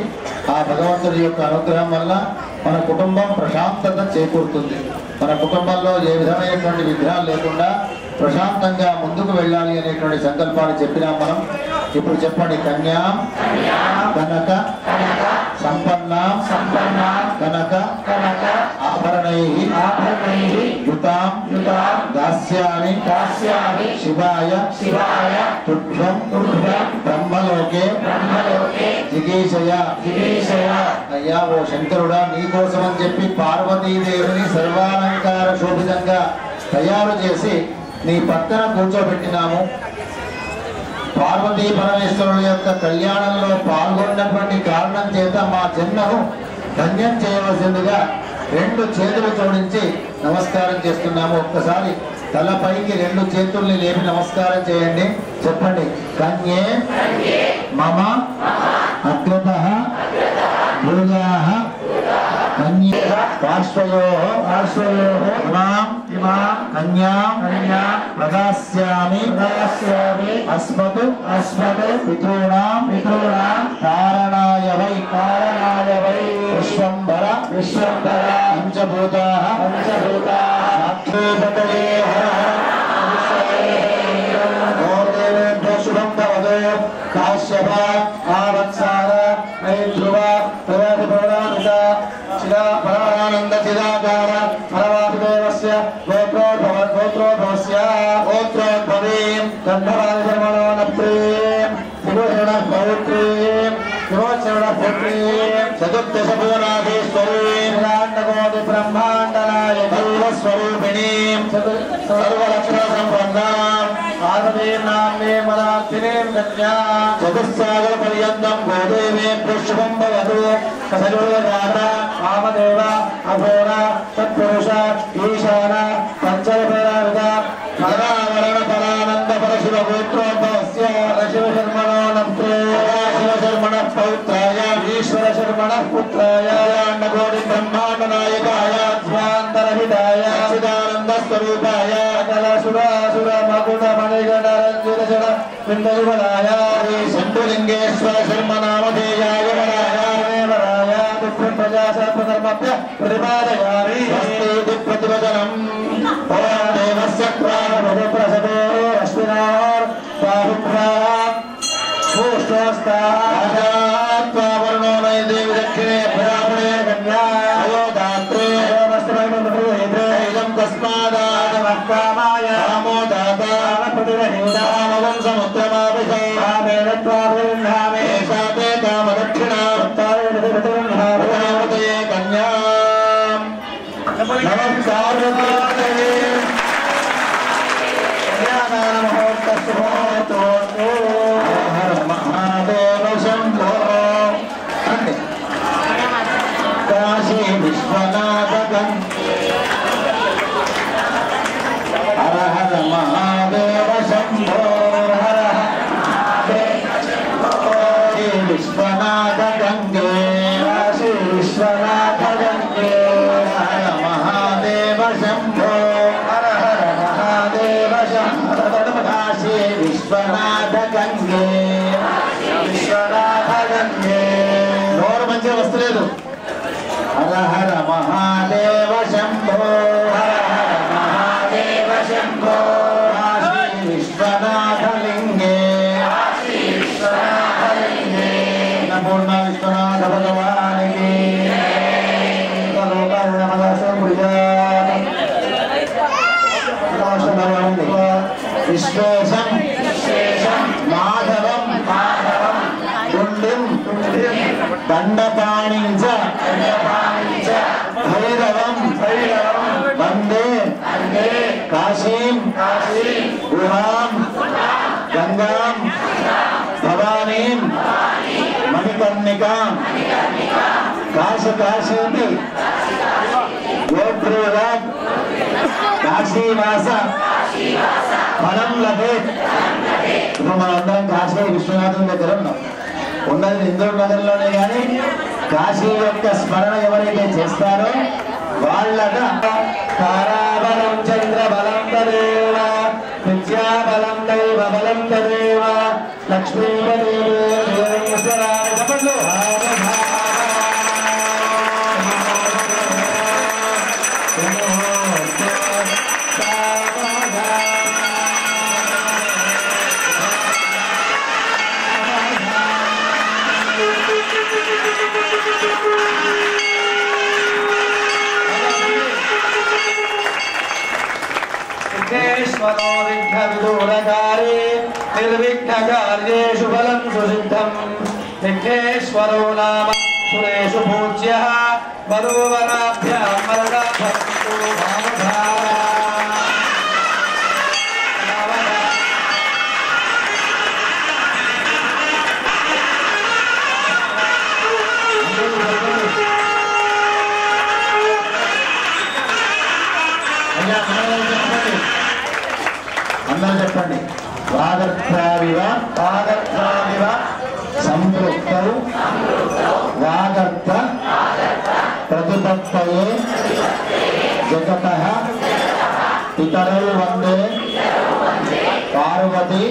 Speaker 5: ఆ భగవంతుడి యొక్క అనుగ్రహం వల్ల మన కుటుంబం ప్రశాంతత చేకూరుతుంది. మన కుటుంబంలో ఏ విధమైనటువంటి విఘ్నాలు లేకుండా ప్రశాంతంగా ముందుకు వెళ్ళాలి అనేటువంటి సంకల్పాన్ని చెప్పినాం మనం. ఇప్పుడు చెప్పండి. కన్యా కనక సంపన్న కనక ఆభరణై యుతాం దాస్యామి శివాయ తుభ్యం బ్రహ్మలోకే జిగీషయ. అయ్యా ఓ శంకరుడా, నీకోసం అని చెప్పి పార్వతీదేవిని సర్వాలంకార శోభితంగా తయారు చేసి నీ పక్కన కూర్చోబెట్టినాము. పార్వతీ పరమేశ్వరుల యొక్క కళ్యాణంలో పాల్గొన్నటువంటి కారణం చేత మా జన్మను ధన్యం చేయవలసిందిగా రెండు చేతులు జోడించి నమస్కారం చేస్తున్నాము. ఒక్కసారి తలపైకి రెండు చేతుల్ని లేపి నమస్కారం చేయండి. చెప్పండి. కన్యే మమ అగ్రతః భూయాః కన్యే పార్శ్వయోః ఇమాం కన్యాం ప్రదాస్యామి అస్మత్ పితॄణాం ధారణాయ వై విశ్వంభర పంచభూతాః అక్షోపతయే శుభం భవతు కాశ్యప ఆవత్సార నైధ్రువ ప్రవేశపౌరాణిత చిదానంద చిదాకార పరమాదేవస్య గోత్రోద్భవస్య గోత్రోద్భవీం గంధర్వాణప్రీం విమోచన పౌత్రీం విమోచన పుత్రీం చతుర్దశభువనాధీశ్వరీం నాండకోటి బ్రహ్మాండనాయకీ స్వరూపిణీం సర్వలక్షణ సంపన్నాం ఆదవీం నామ్నే మరాధినీం కన్యా చతుస్సాగర పర్యంతం గోదేవీం పుష్పం భవతు సజోజాత వామదేవ అఘోర సత్పురుష ఈశాన పంచవరావిద పరావరణ పరానంద పరశుర గోత్రోద్భవస్య శివశర్మణో నప్తే శివశర్మణ పౌత్రాయ ఈశ్వర శర్మణ పుత్రాయ అండకోటి బ్రహ్మాండ నాయకాయ స్వాంతరహితాయ చిదానంద స్వరూపాయ అకలసురాసుర మకుట మణిగణ రంజిత జడ పిండయువలాయ శంభులింగేశ్వర శర్మ నామధేయాయ వరాయ వరాయ ప్రజా సర్వధర్మభ్య ప్రతిపాదయామి స్వస్తి ప్రతివచనం ఓం దేవస్య ప్రాణపతి ప్రసదే రశ్మినార్ బాహుభ్రాం పూష్ణోస్తావర్ణో నై దేవి దక్షిణే బ్రాహ్మణే కన్యా అయోదాత్రే ఇదం తస్మాదాయ రామో దాతా ప్రతిరహితామవం సముద్రమాభిషామేన త్వాభిర్నామే శాతే కామదక్షిణా ప్రజాపతయే కన్యాం నమస్కారం మహాదేవ శంభో కాశీ విశ్వనాథకం హర హర మహాదేవ శంభో హర కాశీ విశ్వనాథ గంగే కాశీ విశ్వనాథ గంగే హర మహాదేవ శంభో హర హర మహాదేవ శంభో కాశీ విశ్వనాథ గంగే విశ్వనాథ గంగే నోరు మంచిగా వస్తలేదు హర హర మహాదేవ శంభో హర హర మహాదేవ శంభో కాశీ విశ్వనాథ లింగే పూర్ణ విశ్వనాథ భగవానికి విశ్వేశం మాధవం కుండిం దండపాణించ భైరవం వందే కాశీం గుహాం గంగాం భవానీం మణికర్ణికాం కాశీతి గోబ్రూరాట్ కాశీవాస ఫలం లభేత్. ఇప్పుడు మనందరం కాశీ విశ్వనాథం దగ్గర ఉన్నాం. ఉన్నది ఇంద్రుడి నగర్లోనే కానీ కాశీ యొక్క స్మరణ ఎవరైతే చేస్తారో వాళ్ళట తారాబలం చంద్రబలం తదేవ విద్యాబలం దైవ బలం తదేవ లక్ష్మీపతి విఘ్నేశ్వరో విఘ్న విదూరకారే నిర్విఘ్నకార్యేషు ఫలం సుసిద్ధం. విఘ్నేశ్వరో నామ సురేషు పూజ్యః వధూవరాభ్యాం వరదాభక్తో భావధారా. అందరూ చెప్పండి. వాగర్తావివ సంపృక్తౌ వాగర్త ప్రతిపత్తయే జగతః పితరౌ వందే పార్వతీ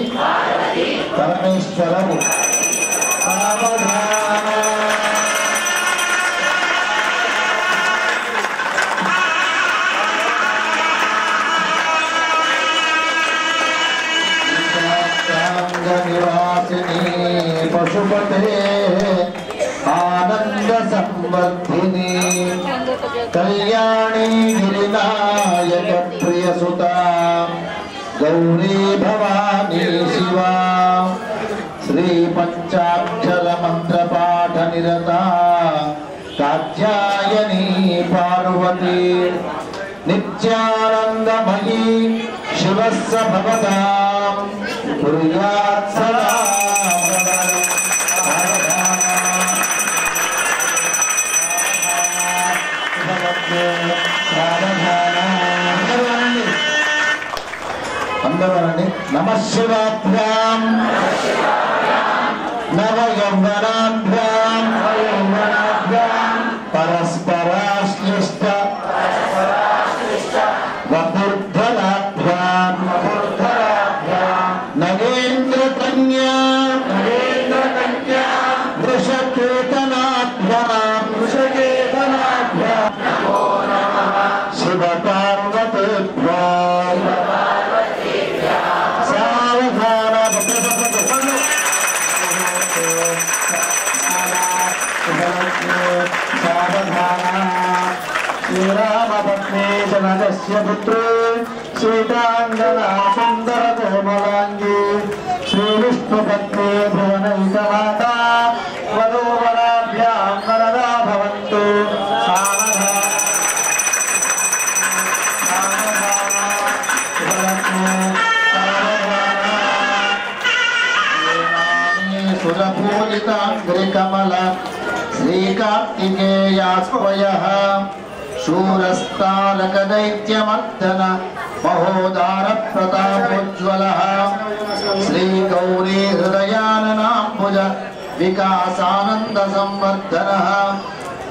Speaker 5: పరమేశ్వరౌ. पशुपते आनंद संवर्धिनी कल्याणी गिरिनायक प्रियसुता गौरी भवानी शिवा श्री पंचाक्षर मंत्र पाठ निरता कात्यायनी पार्वती नित्यानंदमयी शिवस्य भवतां कुर्यात् सदा नमः शिवाभ्यां नवयौवनाभ्यां परस्पराश्लिष्ट वपुर्धराभ्यां नगेन्द्रकन्या वृषकेतनाभ्यां शिवपार्वतीभ्यां श्रीरामपत्नी जनकस्य पुत्रे सीतांगना सुंदर कोमलांगी श्रीविष्णुपत्नी भुवनैकमाता वधूवराभ्यां वरदा भवन्तु सुरपूजिताङ्घ्रिकमला श्रीकार्तिकेयास्वयः शूरस्तालकदैत्यमर्दन महोदार प्रतापोज्ज्वलः श्रीगौरी हृदयाननाम्बुज विकासानन्द संवर्धनः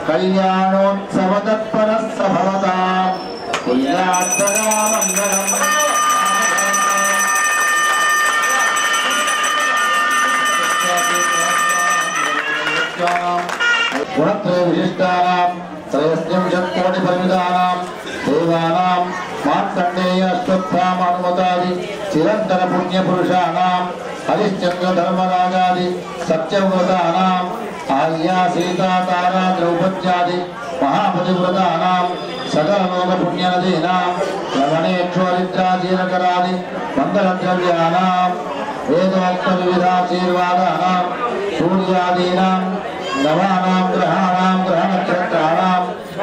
Speaker 5: कल्याणोत्सव तत्परः स भवतां कुल्यात्तरा मङ्गलम् गुणत्रय विशिष्टानां त्रयस्त्रिंशत्कोटिपरिमितानां देवानां मार्कण्डेय अश्वत्थामानुमतादि चिरन्तन पुण्यपुरुषाणां हरिश्चन्द्र धर्मराजादि सत्यव्रतानां आर्या सीता तारा द्रौपद्यादि महापतिव्रतानां सकललोकपुण्यनदीनां रमणेक्षोरिद्राजीनकरादि मङ्गलद्रव्याणां वेदोक्तविविधाशीर्वादानां सूर्यादीनां नवानां ग्रहाणां ग्रहनक्षत्राणां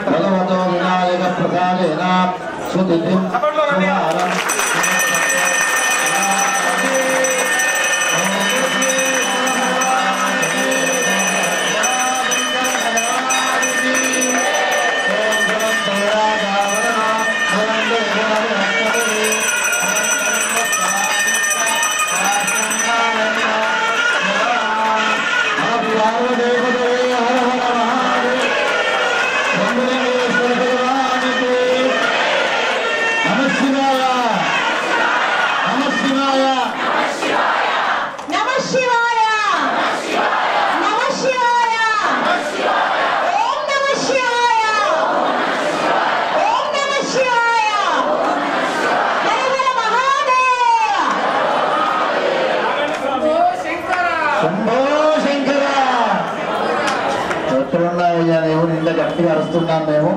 Speaker 5: भगवतो विनायक प्रसादेन सुतिथिं सुवारं గట్టిగా అరుస్తున్నాం మేము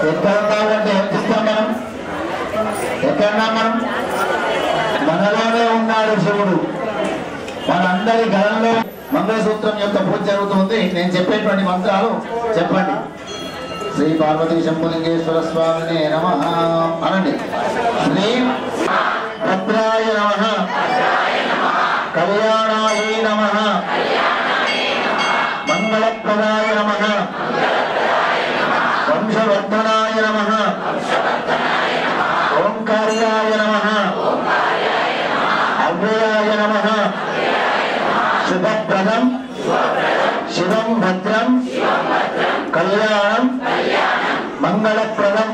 Speaker 5: ఎక్కడున్నామంటే ఏం చేస్తాం మనం ఎక్కడున్నాం మనం మనలోనే ఉన్నాడు శివుడు మనందరి గలంలో మంగళసూత్రం యొక్క పూజ జరుగుతుంది నేను చెప్పేటువంటి మంత్రాలు చెప్పండి శ్రీ పార్వతీ శంభులింగేశ్వర స్వామినే నమః అనండి శ్రీ భద్రాయ నమః कल्याणाय नमः मंगलप्रदाय नमः वंशवर्धनाय नमः ओंकार्याय नमः अव्ययाय नमः शुभप्रदं शिवं भद्रं कल्याणं मंगलप्रदं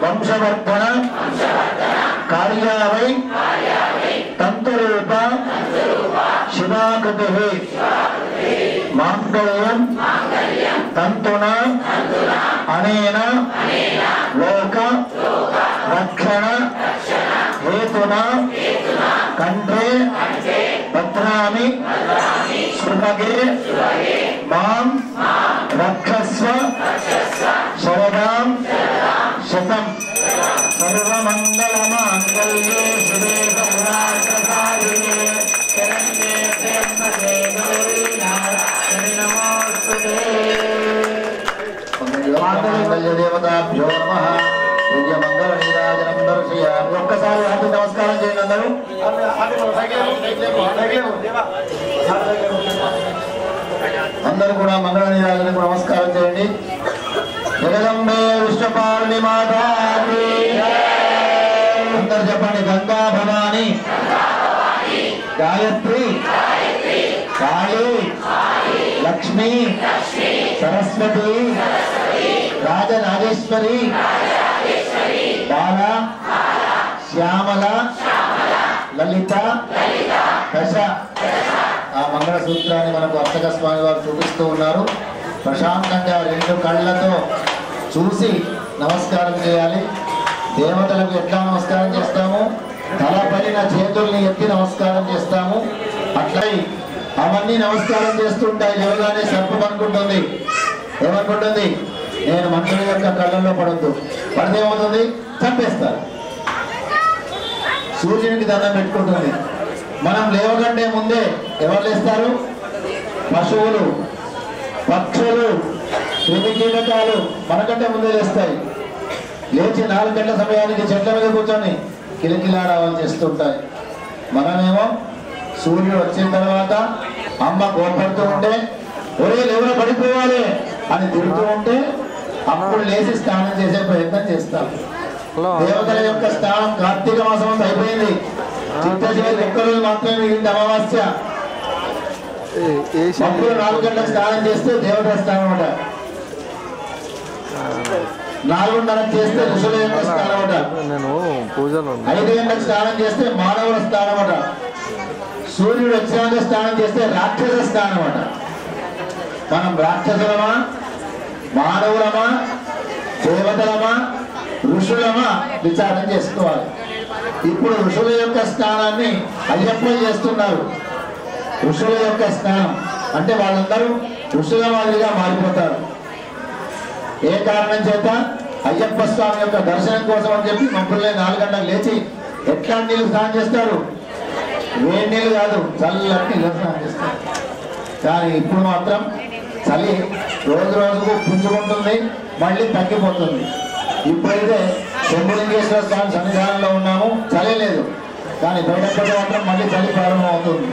Speaker 5: वंशवर्धन कार्यावै तंतुरूप शिवाकृतिः मांगल्यं तंतुना अनेन लोक रक्षण हेतु केतुना कंठे भद्रामि सुभगे मां रक्षस्व शरदां शतं सर्वमंगलमांगल्ये शिवे सर्वार्थसाधिके शरण्ये त्र्यंबके गौरी नारायणि नमोस्तुते। मंगल्य देवताभ्यो नमः। దివ్య మంగళ నీరాజనం దర్శయామి। ఒక్కసారి హార్దిక నమస్కారం చేయండి అందరూ। అందరూ కూడా మంగళ నీరాజనకు నమస్కారం చేయండి। జగదంబే విష్ణుపార్ణి మాతాకి అందరూ చెప్పండి। గంగా భవాని గాయత్రి కాళీ లక్ష్మి సరస్వతి రాజరాజేశ్వరి బాల శ్యామల లలిత దశ ఆ మంగళ సూత్రాన్ని మనకు అర్చక స్వామి వారు చూపిస్తూ ఉన్నారు। ప్రశాంతంగా రెండు కళ్ళతో చూసి నమస్కారం చేయాలి। దేవతలకు ఎట్లా నమస్కారం చేస్తాము? తలపైన చేతుల్ని ఎత్తి నమస్కారం చేస్తాము। అట్లా అవన్నీ నమస్కారం చేస్తుంటాయి। లేవగానే సర్పం అనుకుంటుంది, ఏమనుకుంటుంది? నేను మనుషుల యొక్క కళ్ళల్లో పడద్దు, పడితే ఏమవుతుంది? చంపేస్తారు। సూర్యునికి దండం పెట్టుకుంటుంది। మనం లేవకంటే ముందే ఎవరు లేస్తారు? పశువులు, పక్షులు, క్రిమికీటకాలు మనకంటే ముందే లేస్తాయి। లేచి 4 గంటల సమయానికి చెట్ల మీద కూర్చొని కిలకిలాడాలు చేస్తుంటాయి। మనమేమో సూర్యుడు వచ్చిన తర్వాత అమ్మ కోపడుతూ ఉంటే ఒరే ఎవరో పడిపోవాలి అని తిరుగుతూ ఉంటే అప్పుడు లేచి స్నానం చేసే ప్రయత్నం చేస్తాం। దేవతల యొక్క స్నానం కార్తీక మాసం అంతా అయిపోయింది। చిట్ట చివరి ఒక్కరోజు మాత్రమే మిగిలింది అమావాస్య। అప్పుడు 4 గంటలకు స్నానం చేస్తే దేవతల స్నానం అట, 4:30 చేస్తే ఋషుల యొక్క స్నానం అట, 5 గంటలకు స్నానం చేస్తే మానవుల స్నానం అట, సూర్యుడు వచ్చినాక స్నానం చేస్తే రాక్షస స్నానం అట। మనం రాక్షసులమా, మానవులమా, దేవతలమా, ఋషులమా విచారం చేసుకోవాలి। ఇప్పుడు ఋషుల యొక్క స్నానాన్ని అయ్యప్ప చేస్తున్నారు। ఋషుల యొక్క స్నానం అంటే వాళ్ళందరూ ఋషుల మాదిరిగా మారిపోతారు। ఏ కారణం చేత? అయ్యప్ప స్వామి యొక్క దర్శనం కోసం అని చెప్పి మబ్బుల్ని 4 గంటలకు లేచి ఎట్లా నీళ్ళు స్నానం చేస్తారు? వేడి నీళ్ళు కాదు, చల్లటి నీళ్ళు స్నానం చేస్తారు। కానీ ఇప్పుడు మాత్రం చలి రోజు రోజుకు పుంజుకుంటుంది, మళ్ళీ తగ్గిపోతుంది। ఇప్పుడైతే శంభులింగేశ్వర స్వామి సన్నిధానంలో ఉన్నాము, చలి లేదు, కానీ బయటపడి మాత్రం మళ్ళీ చలి ప్రారంభం అవుతుంది।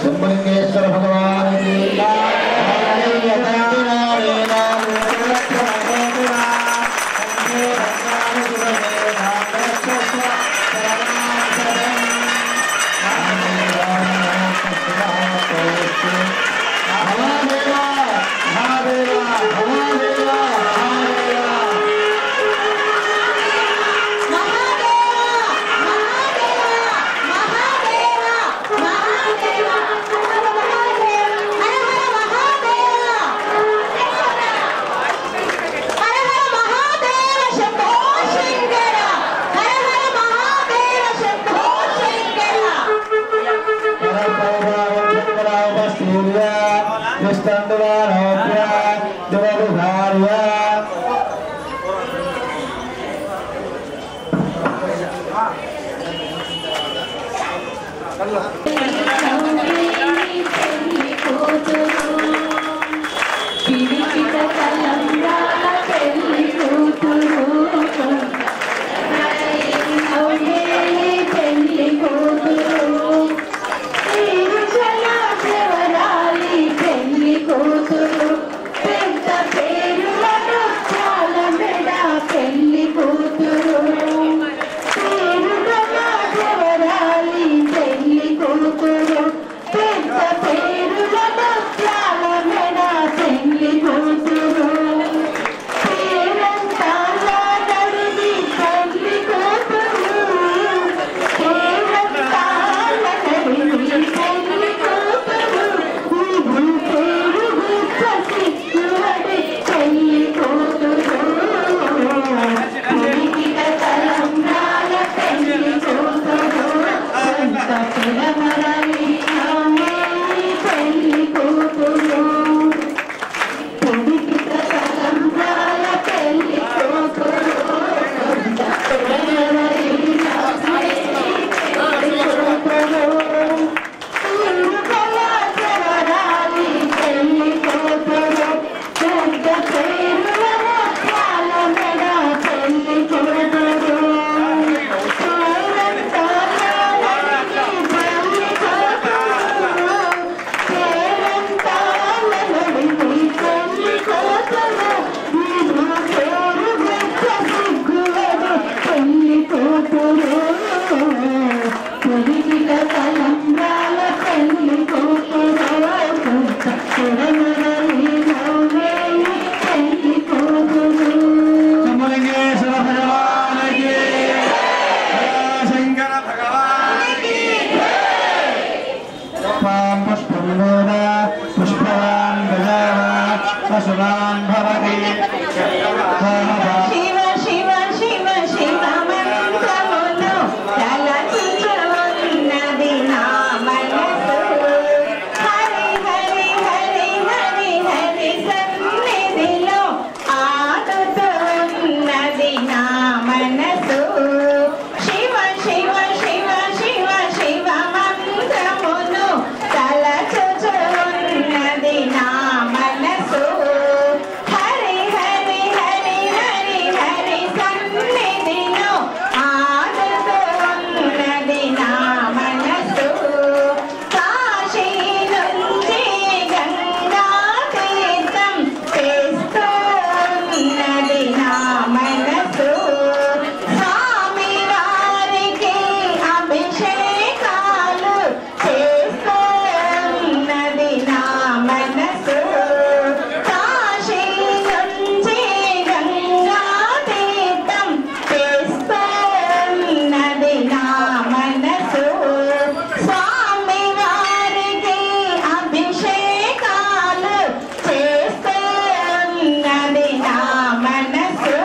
Speaker 5: శంభులింగేశ్వర భగవానికి
Speaker 1: పెళ్లి కూతురు
Speaker 5: शुभान् भवति
Speaker 1: शिव शिव शिव शिव मंत्रमुनु तलचुచున్నది నా మనసు హరి హరి హరి హరి హరి సన్నిధిలో ఆడుతున్నది నా మనసు శివ శివ శివ శివ శివ మంత్రమును తలచుచున్నది నా మనసు హరి హరి హరి హరి హరి సన్నిధిలో ఆడుతున్నది నా మనసు కాశీ నుంచి గంగా తీర్థం చేస్తున్నది నా మనసు స్వామి వారికి అభిషేకాలు చేస్తున్నది నా మనసు కాశీ నుంచి గంగా తీర్థం చేస్తున్నది నా మనసు స్వామి వారికి అభిషేకాలు చేస్తున్నది నా మనసు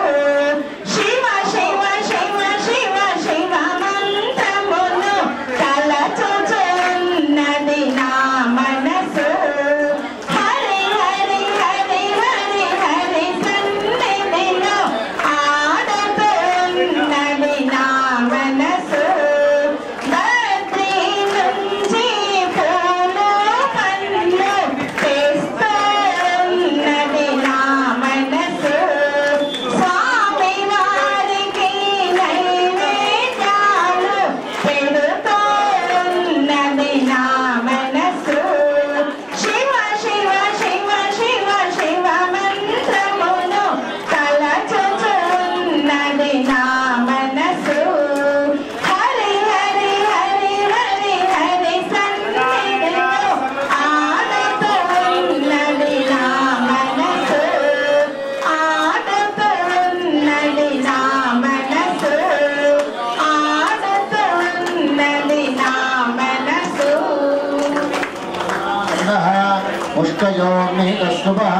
Speaker 1: శివ శివ శివ శివ శివ మంత్రమును తలచుచున్నది నా మనసు హరి హరి హరి హరి హరి సన్నిధిలో ఆడుతున్నది నా మనసు బద్రీ నుంచి పూలు పండ్లు తెస్తున్నది నా మనసు స్వామి వారికి నైవేద్యాలు పెడుతున్నది నా మనసు శివ శివ శివ శివ శివ మంత్రమును తలచుచున్నది నా మనసు హరి హరి హరి హరి హరి సన్నిధిలో ఆడుతున్నది నా మనసు ఆడుతున్నది నా మనసు ఆడుతున్నది నా మనసు
Speaker 5: मुष्कयोर्निहितशुभः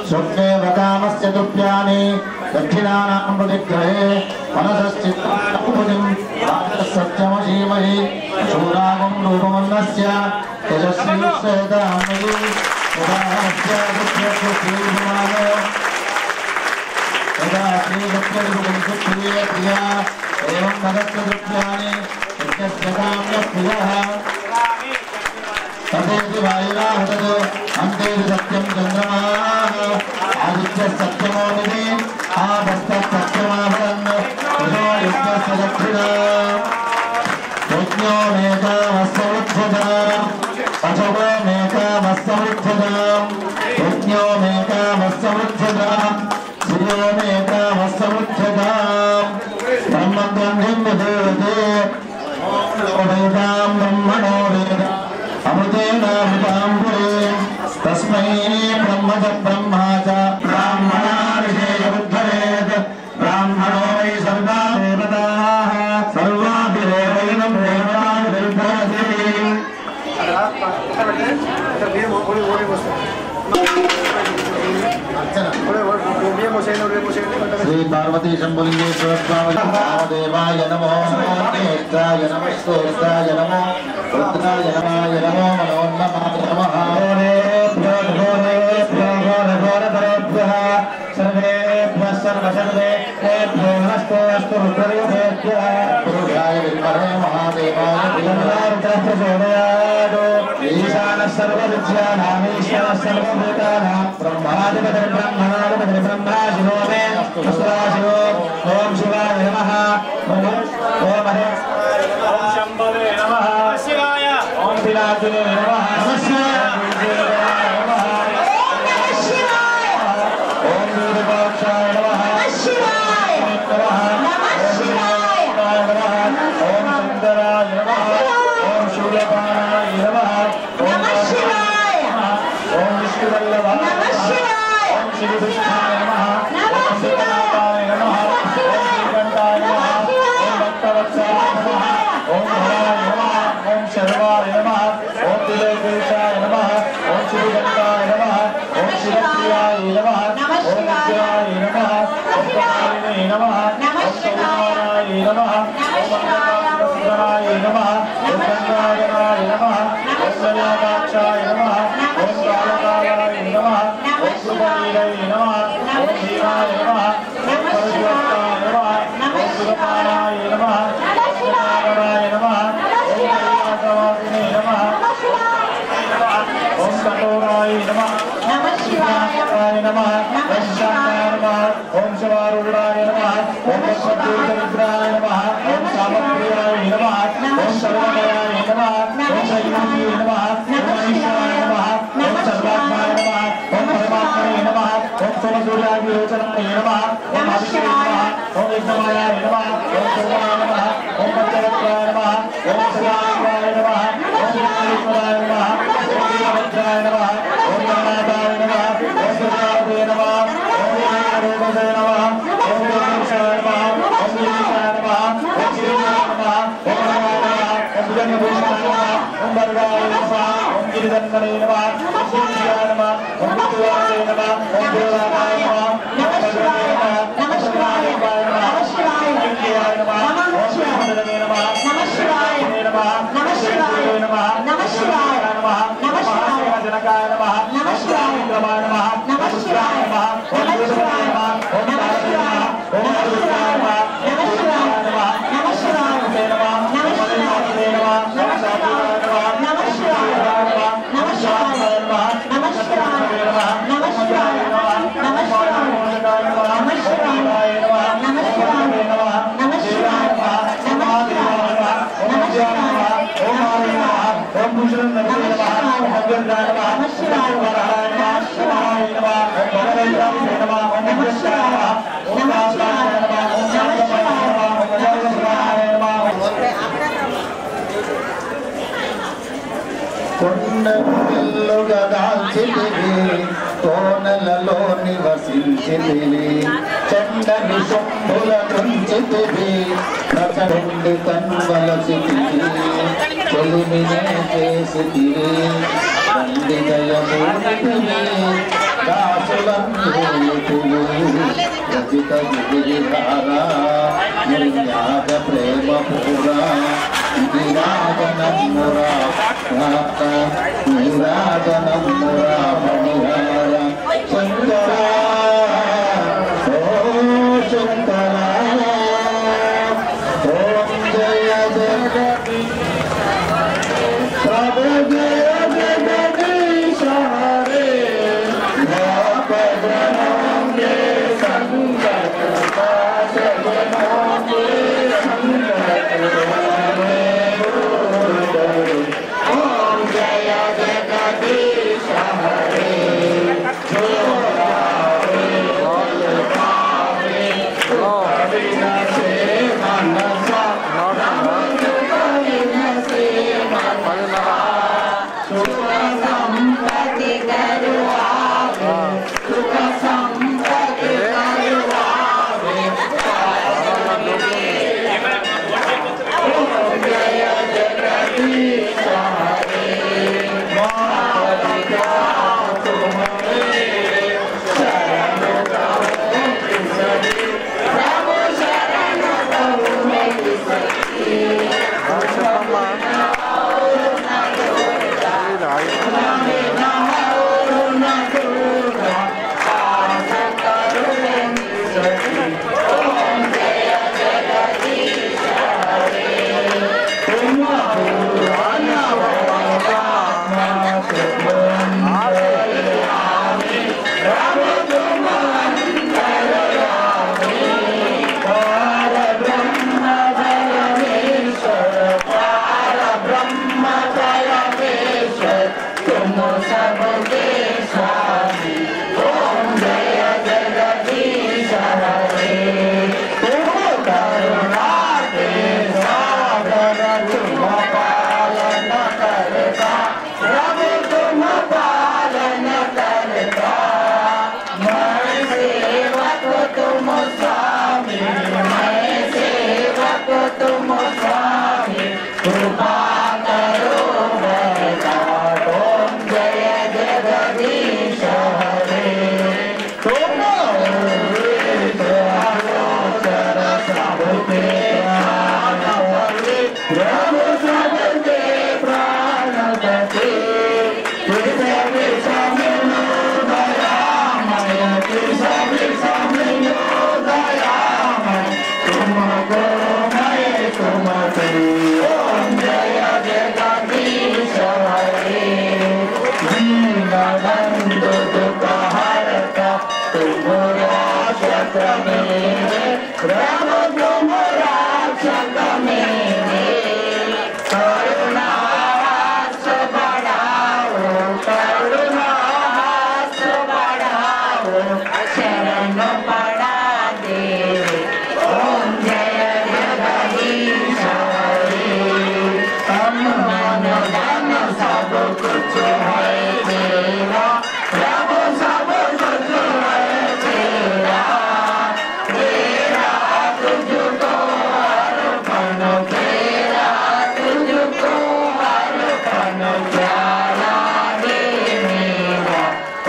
Speaker 5: स्वप्नेव कामस्य दुर्भ्यानि दक्षिणानां प्रतिग्रहे मनसश्चित्तमुदिं सत्यमशीमहि शूरागं रूपमन्नस्य तेजस्वीश्वेतामयि उदाहस्य दुःखस्य यदा श्रीदत्तरिपुरिया एवं मदस्य दुर्भ्यानि यज्ञस्य काम्यः प्रियः तदेति वायुराहुतः अन्तेति सत्यं चन्द्रमाः आदित्य सत्यमो निधि आभस्तसत्यमाभरन् यशो यज्ञस्य दक्षिणा यज्ञो मेकामस्समुद्धताम् अथवो मेकामस्समुद्धताम् यज्ञो मेकामस्समुद्धताम् श्रियो मेकामस्समुद्धताम् ब्रह्मग्रन्थिं विधीयते वेदां ब्रह्मणो वेद अमृतेनामृताम्बुरे तस्मै ब्रह्मज ब्रह्मा च ब्राह्मणा विषयमुद्धरेत् ब्राह्मणो वै सर्वा देवताः सर्वाभिरेवैनं देवताभिर्भवति श्री पार्वती शंभुलिंगेश्वर स्वामी देवाय नमो नेत्राय नमः श्रेष्ठाय नमो रुद्राय नमाय नमो मनोन्नमाय नमः घोरेभ्यः सर्वेभ्यः सर्वसर्वेभ्यो नमस्तेऽस्तु रुद्रदेवेभ्यः पुरुषाय विद्महे महादेवाय धीमहि प्रचोदयात् ईशानः सर्वविद्यानामीश्वरः सर्वभूतानां ब्रह्माधिपतिर्ब्रह्मणाधिपतिर्ब्रह्मा शिवो मे शिवो ॐ शिवाय नमः ॐ हरे ॐ शम्भवे नमः शिवाय ॐ पिनाकिने नमः नमः शिवाय ॐ वीरपाक्षाय नमः शिवाय नमः शिवाय नमः ॐ शंकराय नमः ॐ शूलपाणाय नमः नमः शिवाय ॐ विष्णुवल्लभाय नमः शिवाय ॐ श्रीकृष्णाय नमः नमः शिवाय नमः ॐ श्रीकंठाय नमः ॐ भक्तवत्सलाय नमः ॐ भवाय नमः ॐ शर्वाय नमः ॐ तिलोकेशाय नमः ॐ श्रीकंठाय नमः ॐ शिवप्रियाय नमः
Speaker 4: नमः ओम सौनाय नमः ओम अंगनाय नमः ओम गंगाधराय नमः ओम गंगाक्षाय नमः ओम कालकालाय नमः ओम सुबीराय नमः ओम भीमाय नमः ओम परशुराय नमः ओम सुरपाणाय नमः ओम गंगाधराय नमः ओम गंगाधराय नमः ओम कटोराय नमः
Speaker 1: नमः शिवाय
Speaker 4: नमः वैशाखाय नमः ओम शिवारूढ़ाय नमः ओम पद्मतीर्थविग्रहाय नमः ओम सामप्रियाय नमः ओम सर्वमयाय नमः ओम श्रीयोगी नमः ओम मनीषाय नमः ओम सर्वात्माय नमः ओम परमात्मने नमः ओम सोमसूर्याभिरोचनाय नमः ओम अभिषेकाय नमः ओम विष्णुमायाय नमः ओम सोमाय नमः ओम पंचरत्नाय नमः ओम सदाशिवाय नमः ओम विष्णुराय नमः ओम वीरभद्राय नमः ओम गणनाथाय नमः ओम दुर्गाय नमः ओम वीरभद्राय नमः ओम गणेशाय नमः ओम वीरेशाय नमः ओम श्रीराय नमः ओम नमः ओम जन्मभूषणाय नमः ओम भद्राय नमः ओम गिरिधन्वने नमः ओम श्रीराय नमः ओम विष्णुवाय नमः ओम देवाय नमः ओम भद्राय नमः ओम शिवाय नमः ओम शिवाय नमः ओम शिवाय नमः
Speaker 1: नमः शिवाय
Speaker 4: नमः
Speaker 1: नमः शिवाय
Speaker 4: नमः
Speaker 1: नमः शिवाय
Speaker 4: नमः
Speaker 1: नमः शिवाय
Speaker 4: जनकाय नमः
Speaker 1: नमः शिवाय
Speaker 4: नमः
Speaker 1: नमः शिवाय
Speaker 4: नमः
Speaker 1: नमः शिवाय नमः शिवाय नमः शिवाय नमः शिवाय नमः शिवाय नमः नमः शिवाय नमः शिवाय नमः शिवाय नमः शिवाय नमः शिवाय नमः शिवाय नमः शिवाय नमः शिवाय नमः शिवाय
Speaker 4: ओम भूषण नमः ओम भगवद्गीता नमः ओम शिवाय नमः ओम शिवाय नमः ओम भगवद्गीता नमः ओम भगवद्गीता नमः ओम शिवाय नमः ओम शिवाय नमः ओम भगवद्गीता नमः
Speaker 5: కొండపిల్లుగా దాల్చితివి కోనలలో నివసించితివి చండని సొంబుల నుంచితివి రచండి కన్వలసితివి చెలిమినే చేసితివి పండితయమూర్తివి దాసులందూతివి రచిత గిరిధారా నిర్యాగ ప్రేమ పూరా నిరాజనమురా ప్రాప్త నిరాజనమురా మణిహార శంకర ఓ శంకర ఓం జయ జగతి ప్రభు జయ జగదీశ హరే భగవానే సంగత సజనోనే
Speaker 1: कृपा करो प्रभु तुम रक्षक मेरे करुणा हाथ बढ़ाओ करुणा हाथ बढ़ाओ शरण पड़ा दे ओम जय जगदीश हरे हम मन धन सब कुछ है तेरा प्रभु सब कुछ है तेरा तेरा तुझको अर्पण तेरा तुझको अर्पण प्यारा रे मेरा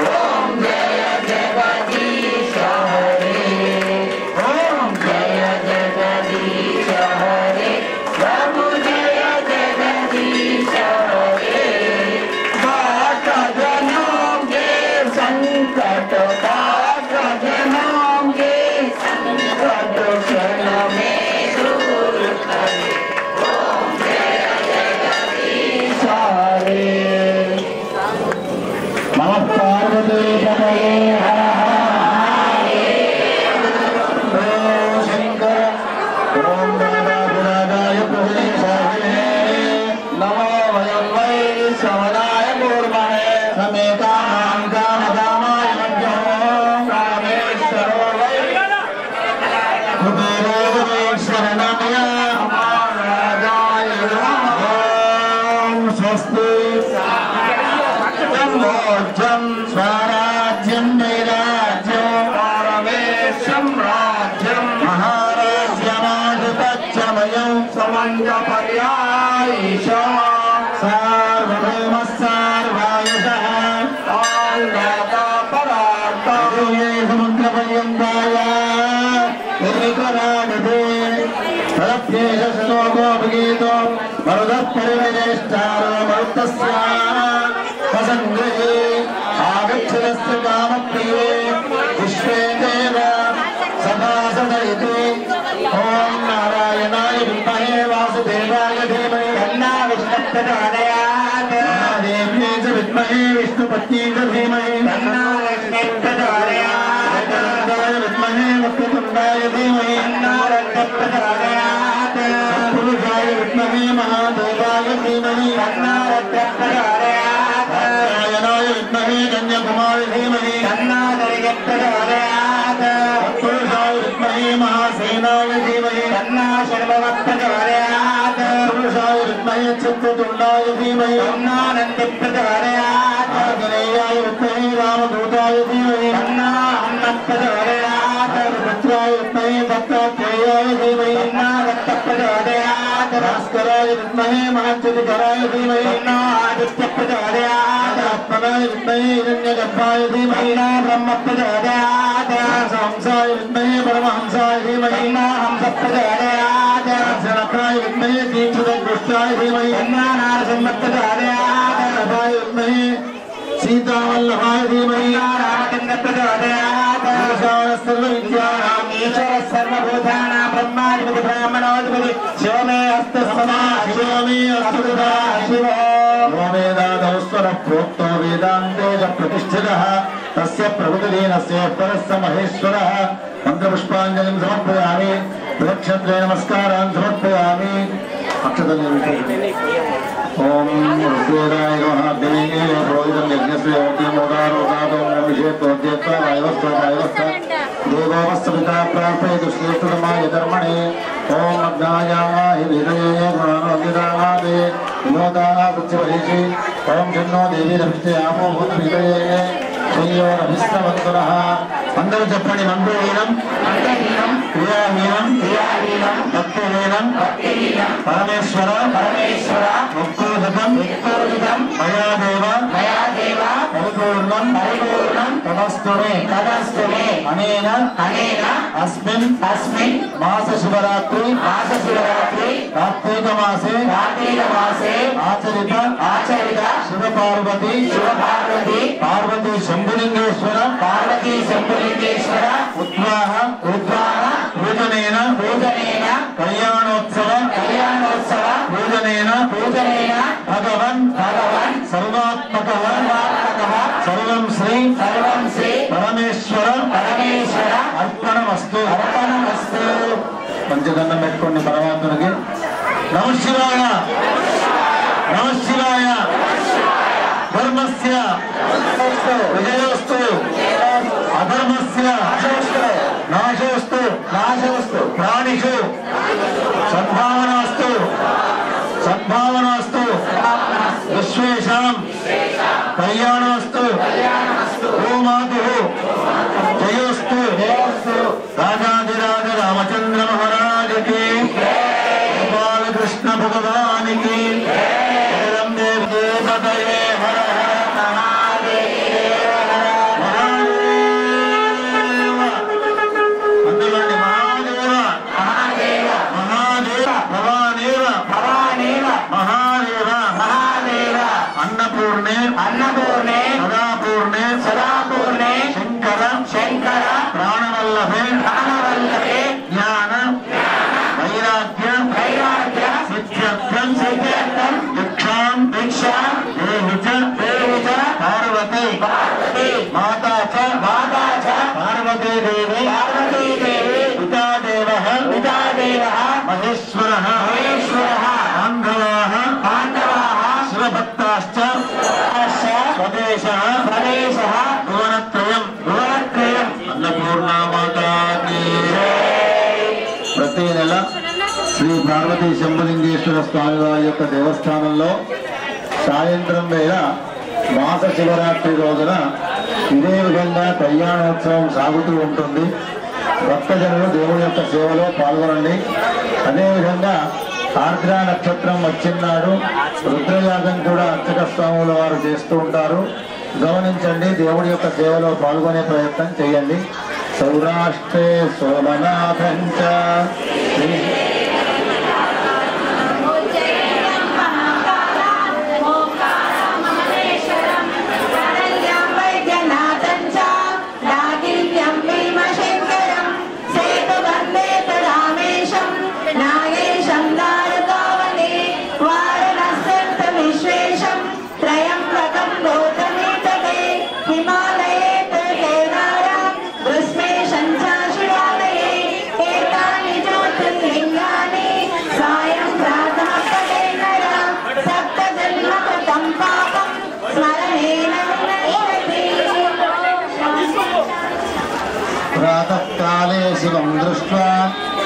Speaker 1: ओम जय जगदीश हरे ओम जय जगदीश हरे प्रभु जय जगदीश हरे बाट जनोगे संकट बाट जनोगे संकट क्षण में दूर करे ओम जय जगदीश हरे
Speaker 5: नमः पार्वती पतये हर हर शंकर ओम गणनाय प्रभुदेशाय नमो वयं वै श्रवणाय मूर्महे समेतानां कामदामाय मध्यो कामेश्वरो वै कुबेरेश्वरनामय महाराजाय नमः ओम स्वस्ति राज्यं स्वराज्यं नैराज्यं परमेशं राज्यं महाराज्यमाधिपत्यमयं समञ्जपर्यायीश सार्वभौमः सार्वायुषः आल्लादपरार्तये समुद्रपर्यन्ताय निर्विकरानिधे तदप्येषस्तोगोपगीतो मरुतः परिविजेष्टारो मरुतस्य वसङ्गृहे आगच्छतस्य कामप्रिये विश्वे देव सभासदयते ॐ नारायणाय विद्महे वासुदेवाय धीमहि तन्नो विष्णुप्रचोदयात् महादेव्यै च विद्महे विष्णुपत्न्यै च धीमहि तन्नो लक्ष्मी प्रचोदयात् वक्रतुण्डाय विद्महे वक्रतुण्डाय धीमहि तन्नो लक्ष्मी प्रचोदयात् पुरुषाय विद्महे महादेवाय धीमहि तन्नो लक्ष्मी प्रचोदयात् नारायणाय विद्महे कन्याकुमारी धीमहि तन्नो दुर्गे प्रचोदयात् पुरुषाय विद्महे महासेनाय धीमहि तन्नो शर्वः प्रचोदयात् पुरुषाय विद्महे चित्रतुण्डाय धीमहि तन्नो नन्दी प्रचोदयात् आंजनेयाय विद्महे रामदूताय धीमहि तन्नो हनुमत् प्रचोदयात् पुत्राय विद्महे दत्तात्रेयाय धीमहि तन्नो दत्त प्रचोदयात् भास्कराय विद्महे महाज्योतिकराय धीमहि तन्नो आदित्य प्रचोदयात् आत्मनाय विद्महे हिरण्यगर्भाय धीमहि तन्नो ब्रह्म प्रचोदयात् हंसाय विद्महे परमहंसाय धीमहि तन्नो हंस प्रचोदयात् जनकाय विद्महे दीक्षितदृष्टाय धीमहि तन्नो नारसिंह प्रचोदयात् नभाय विद्महे सीतावल्लभाय धीमहि रामचन्द्र प्रचोदयात् ईशानः सर्वविद्यानाम् ईश्वरः सर्वभूतानां ब्रह्माधिपति ब्राह्मणोऽधिपति शिव मे अस्तु सदा शिव मे अस्तु सदा शिव यो वेदादौस्वरः प्रोक्तो वेदान्ते च प्रतिष्ठितः तस्य प्रभुतिलीनस्य परस्य महेश्वरः मन्त्रपुष्पाञ्जलिं समर्पयामि प्रदक्षिणे नमस्कारान् समर्पयामि ओम ऋग्वेदाय नमः देवीये प्रोदितं यज्ञस्य योग्यमोदारोगादो विषेत्वोद्यत्वा वायवस्था देवोपस्थिता प्रार्थयतु श्रेष्ठतमाय कर्मणे ओम अग्नायाहि विदये गुणानोदितामादे विनोदाः पृच्छ्वरीषि ओम जन्नो देवी रभिष्टयामो भूतविदये श्रीयोरभिष्टवन्तुनः అందరూ చెప్పండి మంత్రహీనం క్రియాహీనం భక్తిహీనం పరమేశ్వర ముక్కోదకం మయాదేవ పరిపూర్ణం తదస్తుమే అనేన అస్మిన్ మాస శివరాత్రి కార్తీక మాసే ఆచరిత శివ పార్వతి పార్వతీ శంభులింగేశ్వర ఉద్వాహ పూజనేన కళ్యాణోత్సవ పూజనేన భగవన్ సర్వాత్మక సర్వం శ్రీ పరమేశ్వర అర్పణమస్తు పంచదండం పెట్టుకోండి పరమాత్మనికి. నమ శివాయ నమ శివాయ. ధర్మస్య విజయోస్తు అధర్మస్య నాశోస్తు ప్రాణిషు సద్భావనాస్తు సద్భావనాస్తు విశ్వేషాం కళ్యాణోస్తు ఓమాతు జయోస్తు రాజాధిరాజ రామచంద్ర మహారాజకి గోపాలకృష్ణ భగవానికి దేవతయే హర హర
Speaker 1: अन्नपूर्णे सदापूर्णे शंकर
Speaker 5: प्राणवल्लभे ज्ञान वैराग्य सिद्ध्यर्थं दीक्षां देहि च पार्वती माता च पार्वती देवी पिता देवः महेश्वरः पाण्डवाः शिवभक्ताश्च स्वदेशः भुवनत्रयम् अन्नपूर्णा माता की ప్రతి నెల శ్రీ పార్వతీ శంభులింగేశ్వర స్వామి వారి యొక్క దేవస్థానంలో సాయంత్రం వేళ మాస శివరాత్రి రోజున ఇదే విధంగా కళ్యాణోత్సవం సాగుతూ ఉంటుంది. భక్తజనులు దేవుని యొక్క సేవలో పాల్గొనండి. అదేవిధంగా ఆర్ద్రా నక్షత్రం వచ్చినాడు రుద్రయాగం కూడా అర్చక స్వాముల వారు చేస్తూ ఉంటారు. గమనించండి, దేవుడి యొక్క సేవలో పాల్గొనే ప్రయత్నం చేయండి. సౌరాష్ట్రే సోమనాథంచ प्रातःकाले शिवं दृष्ट्वा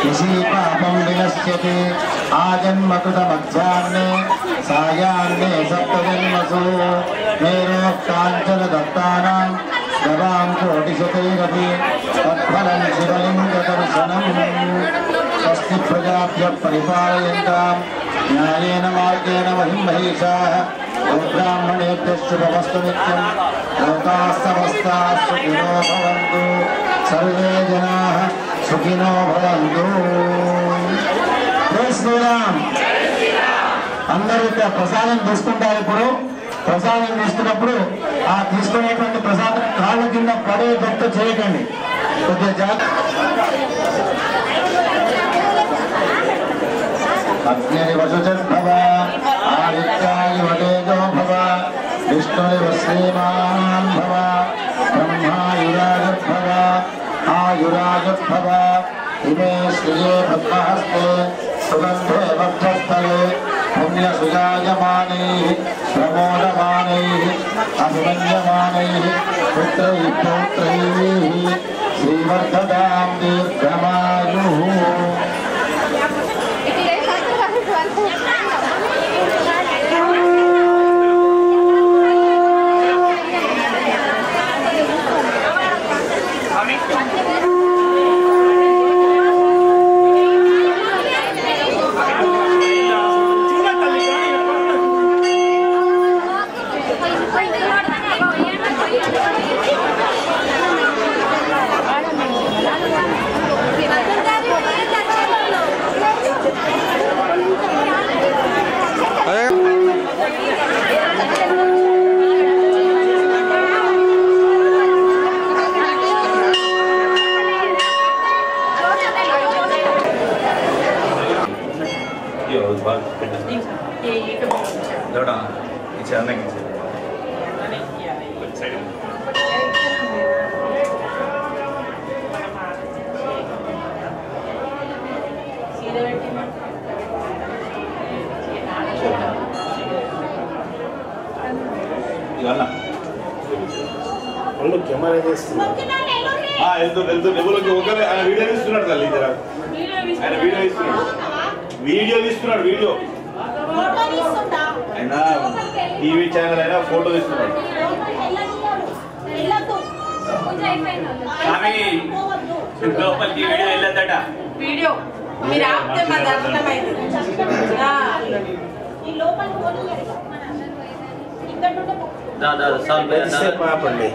Speaker 5: यशी पापं विनश्यति आजन्मकृतमध्याह्ने सायाह्ने सप्तजन्मसु मेरोक्ताञ्चल दत्तानां गवां कोटिशतैरपि तत्फलं शिवलिङ्गदर्शनम् स्वस्ति प्रजाभ्यः परिपालयन्तां न्यायेन मार्गेण महिं महिषाः गोब्राह्मणेभ्यः शुभमस्तु नित्यं लोकाः समस्ताः सुखिनो भवन्तु सर्वे जनाः सुखिनो भवन्तु. जय శ్రీరామ్. అందరూ ప్రసాదం తీసుకుంటారు. ఇప్పుడు ప్రసాదం తీసుకున్నప్పుడు ఆ తీసుకునేటువంటి ప్రసాదం కాళ్ళ కింద పడేటట్టు చేయకండి. కొద్దిగా జాగ్రత్త. అగ్నివశుచర్భవ ఆదిత్యాయ తేజో భవ విష్ణునివ శ్రీమాన్ భవ బ్రహ్మాయురాజద్భవ ఆయురాజద్భవ ఇమే శ్రియే బ్రహ్మహస్తే సుగంధే వక్షస్థలే పుణ్యసుజాయమానైః ప్రమోదమానైః అభిమన్యమానైః పుత్రైః పౌత్రైః శ్రీవర్ధతాం దీర్ఘమాయుః.
Speaker 4: కెమెరా చేస్తున్నా వెళ్తుంది ఎవరికి ఒకరే ఆయన వీడియో తీస్తున్నాడు తల్లి జర ఆయన వీడియో తీస్తున్నాడు వీడియో ఆయన టీవీ ఛానల్ అయినా ఫోటో తీస్తున్నాడు
Speaker 3: లోపలికి వీడియో వెళ్ళదట
Speaker 7: వీడియో మీరు ఆపితే మాది అర్థమైంది
Speaker 4: ఆపండి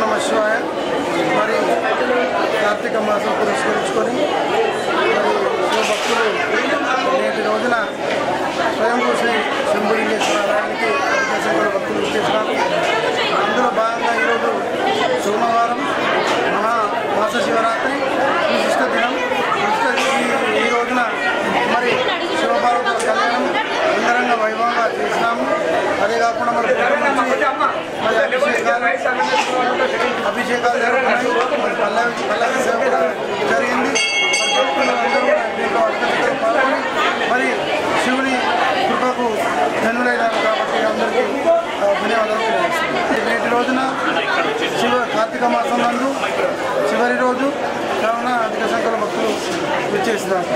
Speaker 6: నమశివాయ మరి కార్తీక మాసం పురస్కరించుకొని మరి భక్తులు నేటి రోజున స్వయంభూ శ్రీ శంభులింగేశ్వర ఆలయానికి అధిక సంఖ్యలో భక్తులు వచ్చేసినారు. అందులో భాగంగా ఈరోజు సోమవారం మాస శివరాత్రి విశిష్ట దినం. ఈ రోజున మరి శివపార్వతుల కళ్యాణం అంగరంగ వైభవంగా చేసినాము. అదే కాకుండా మరి అభిషేకాలు జరుగుతున్నాయి. మరి పల్లవి సేవ కూడా జరిగింది. మరి భక్తులందరూ కూడా దీంట్లో అధికంగా పాల్గొని మరి శివుని కృపకు ధన్యులైనారు కాబట్టి అందరికీ ధన్యవాదాలు తెలియజేస్తున్నాను. నేటి రోజున కార్తీక మాసం నందు చివరి రోజు కావున అధిక సంఖ్యలో భక్తులు విచ్చేస్తున్నారు.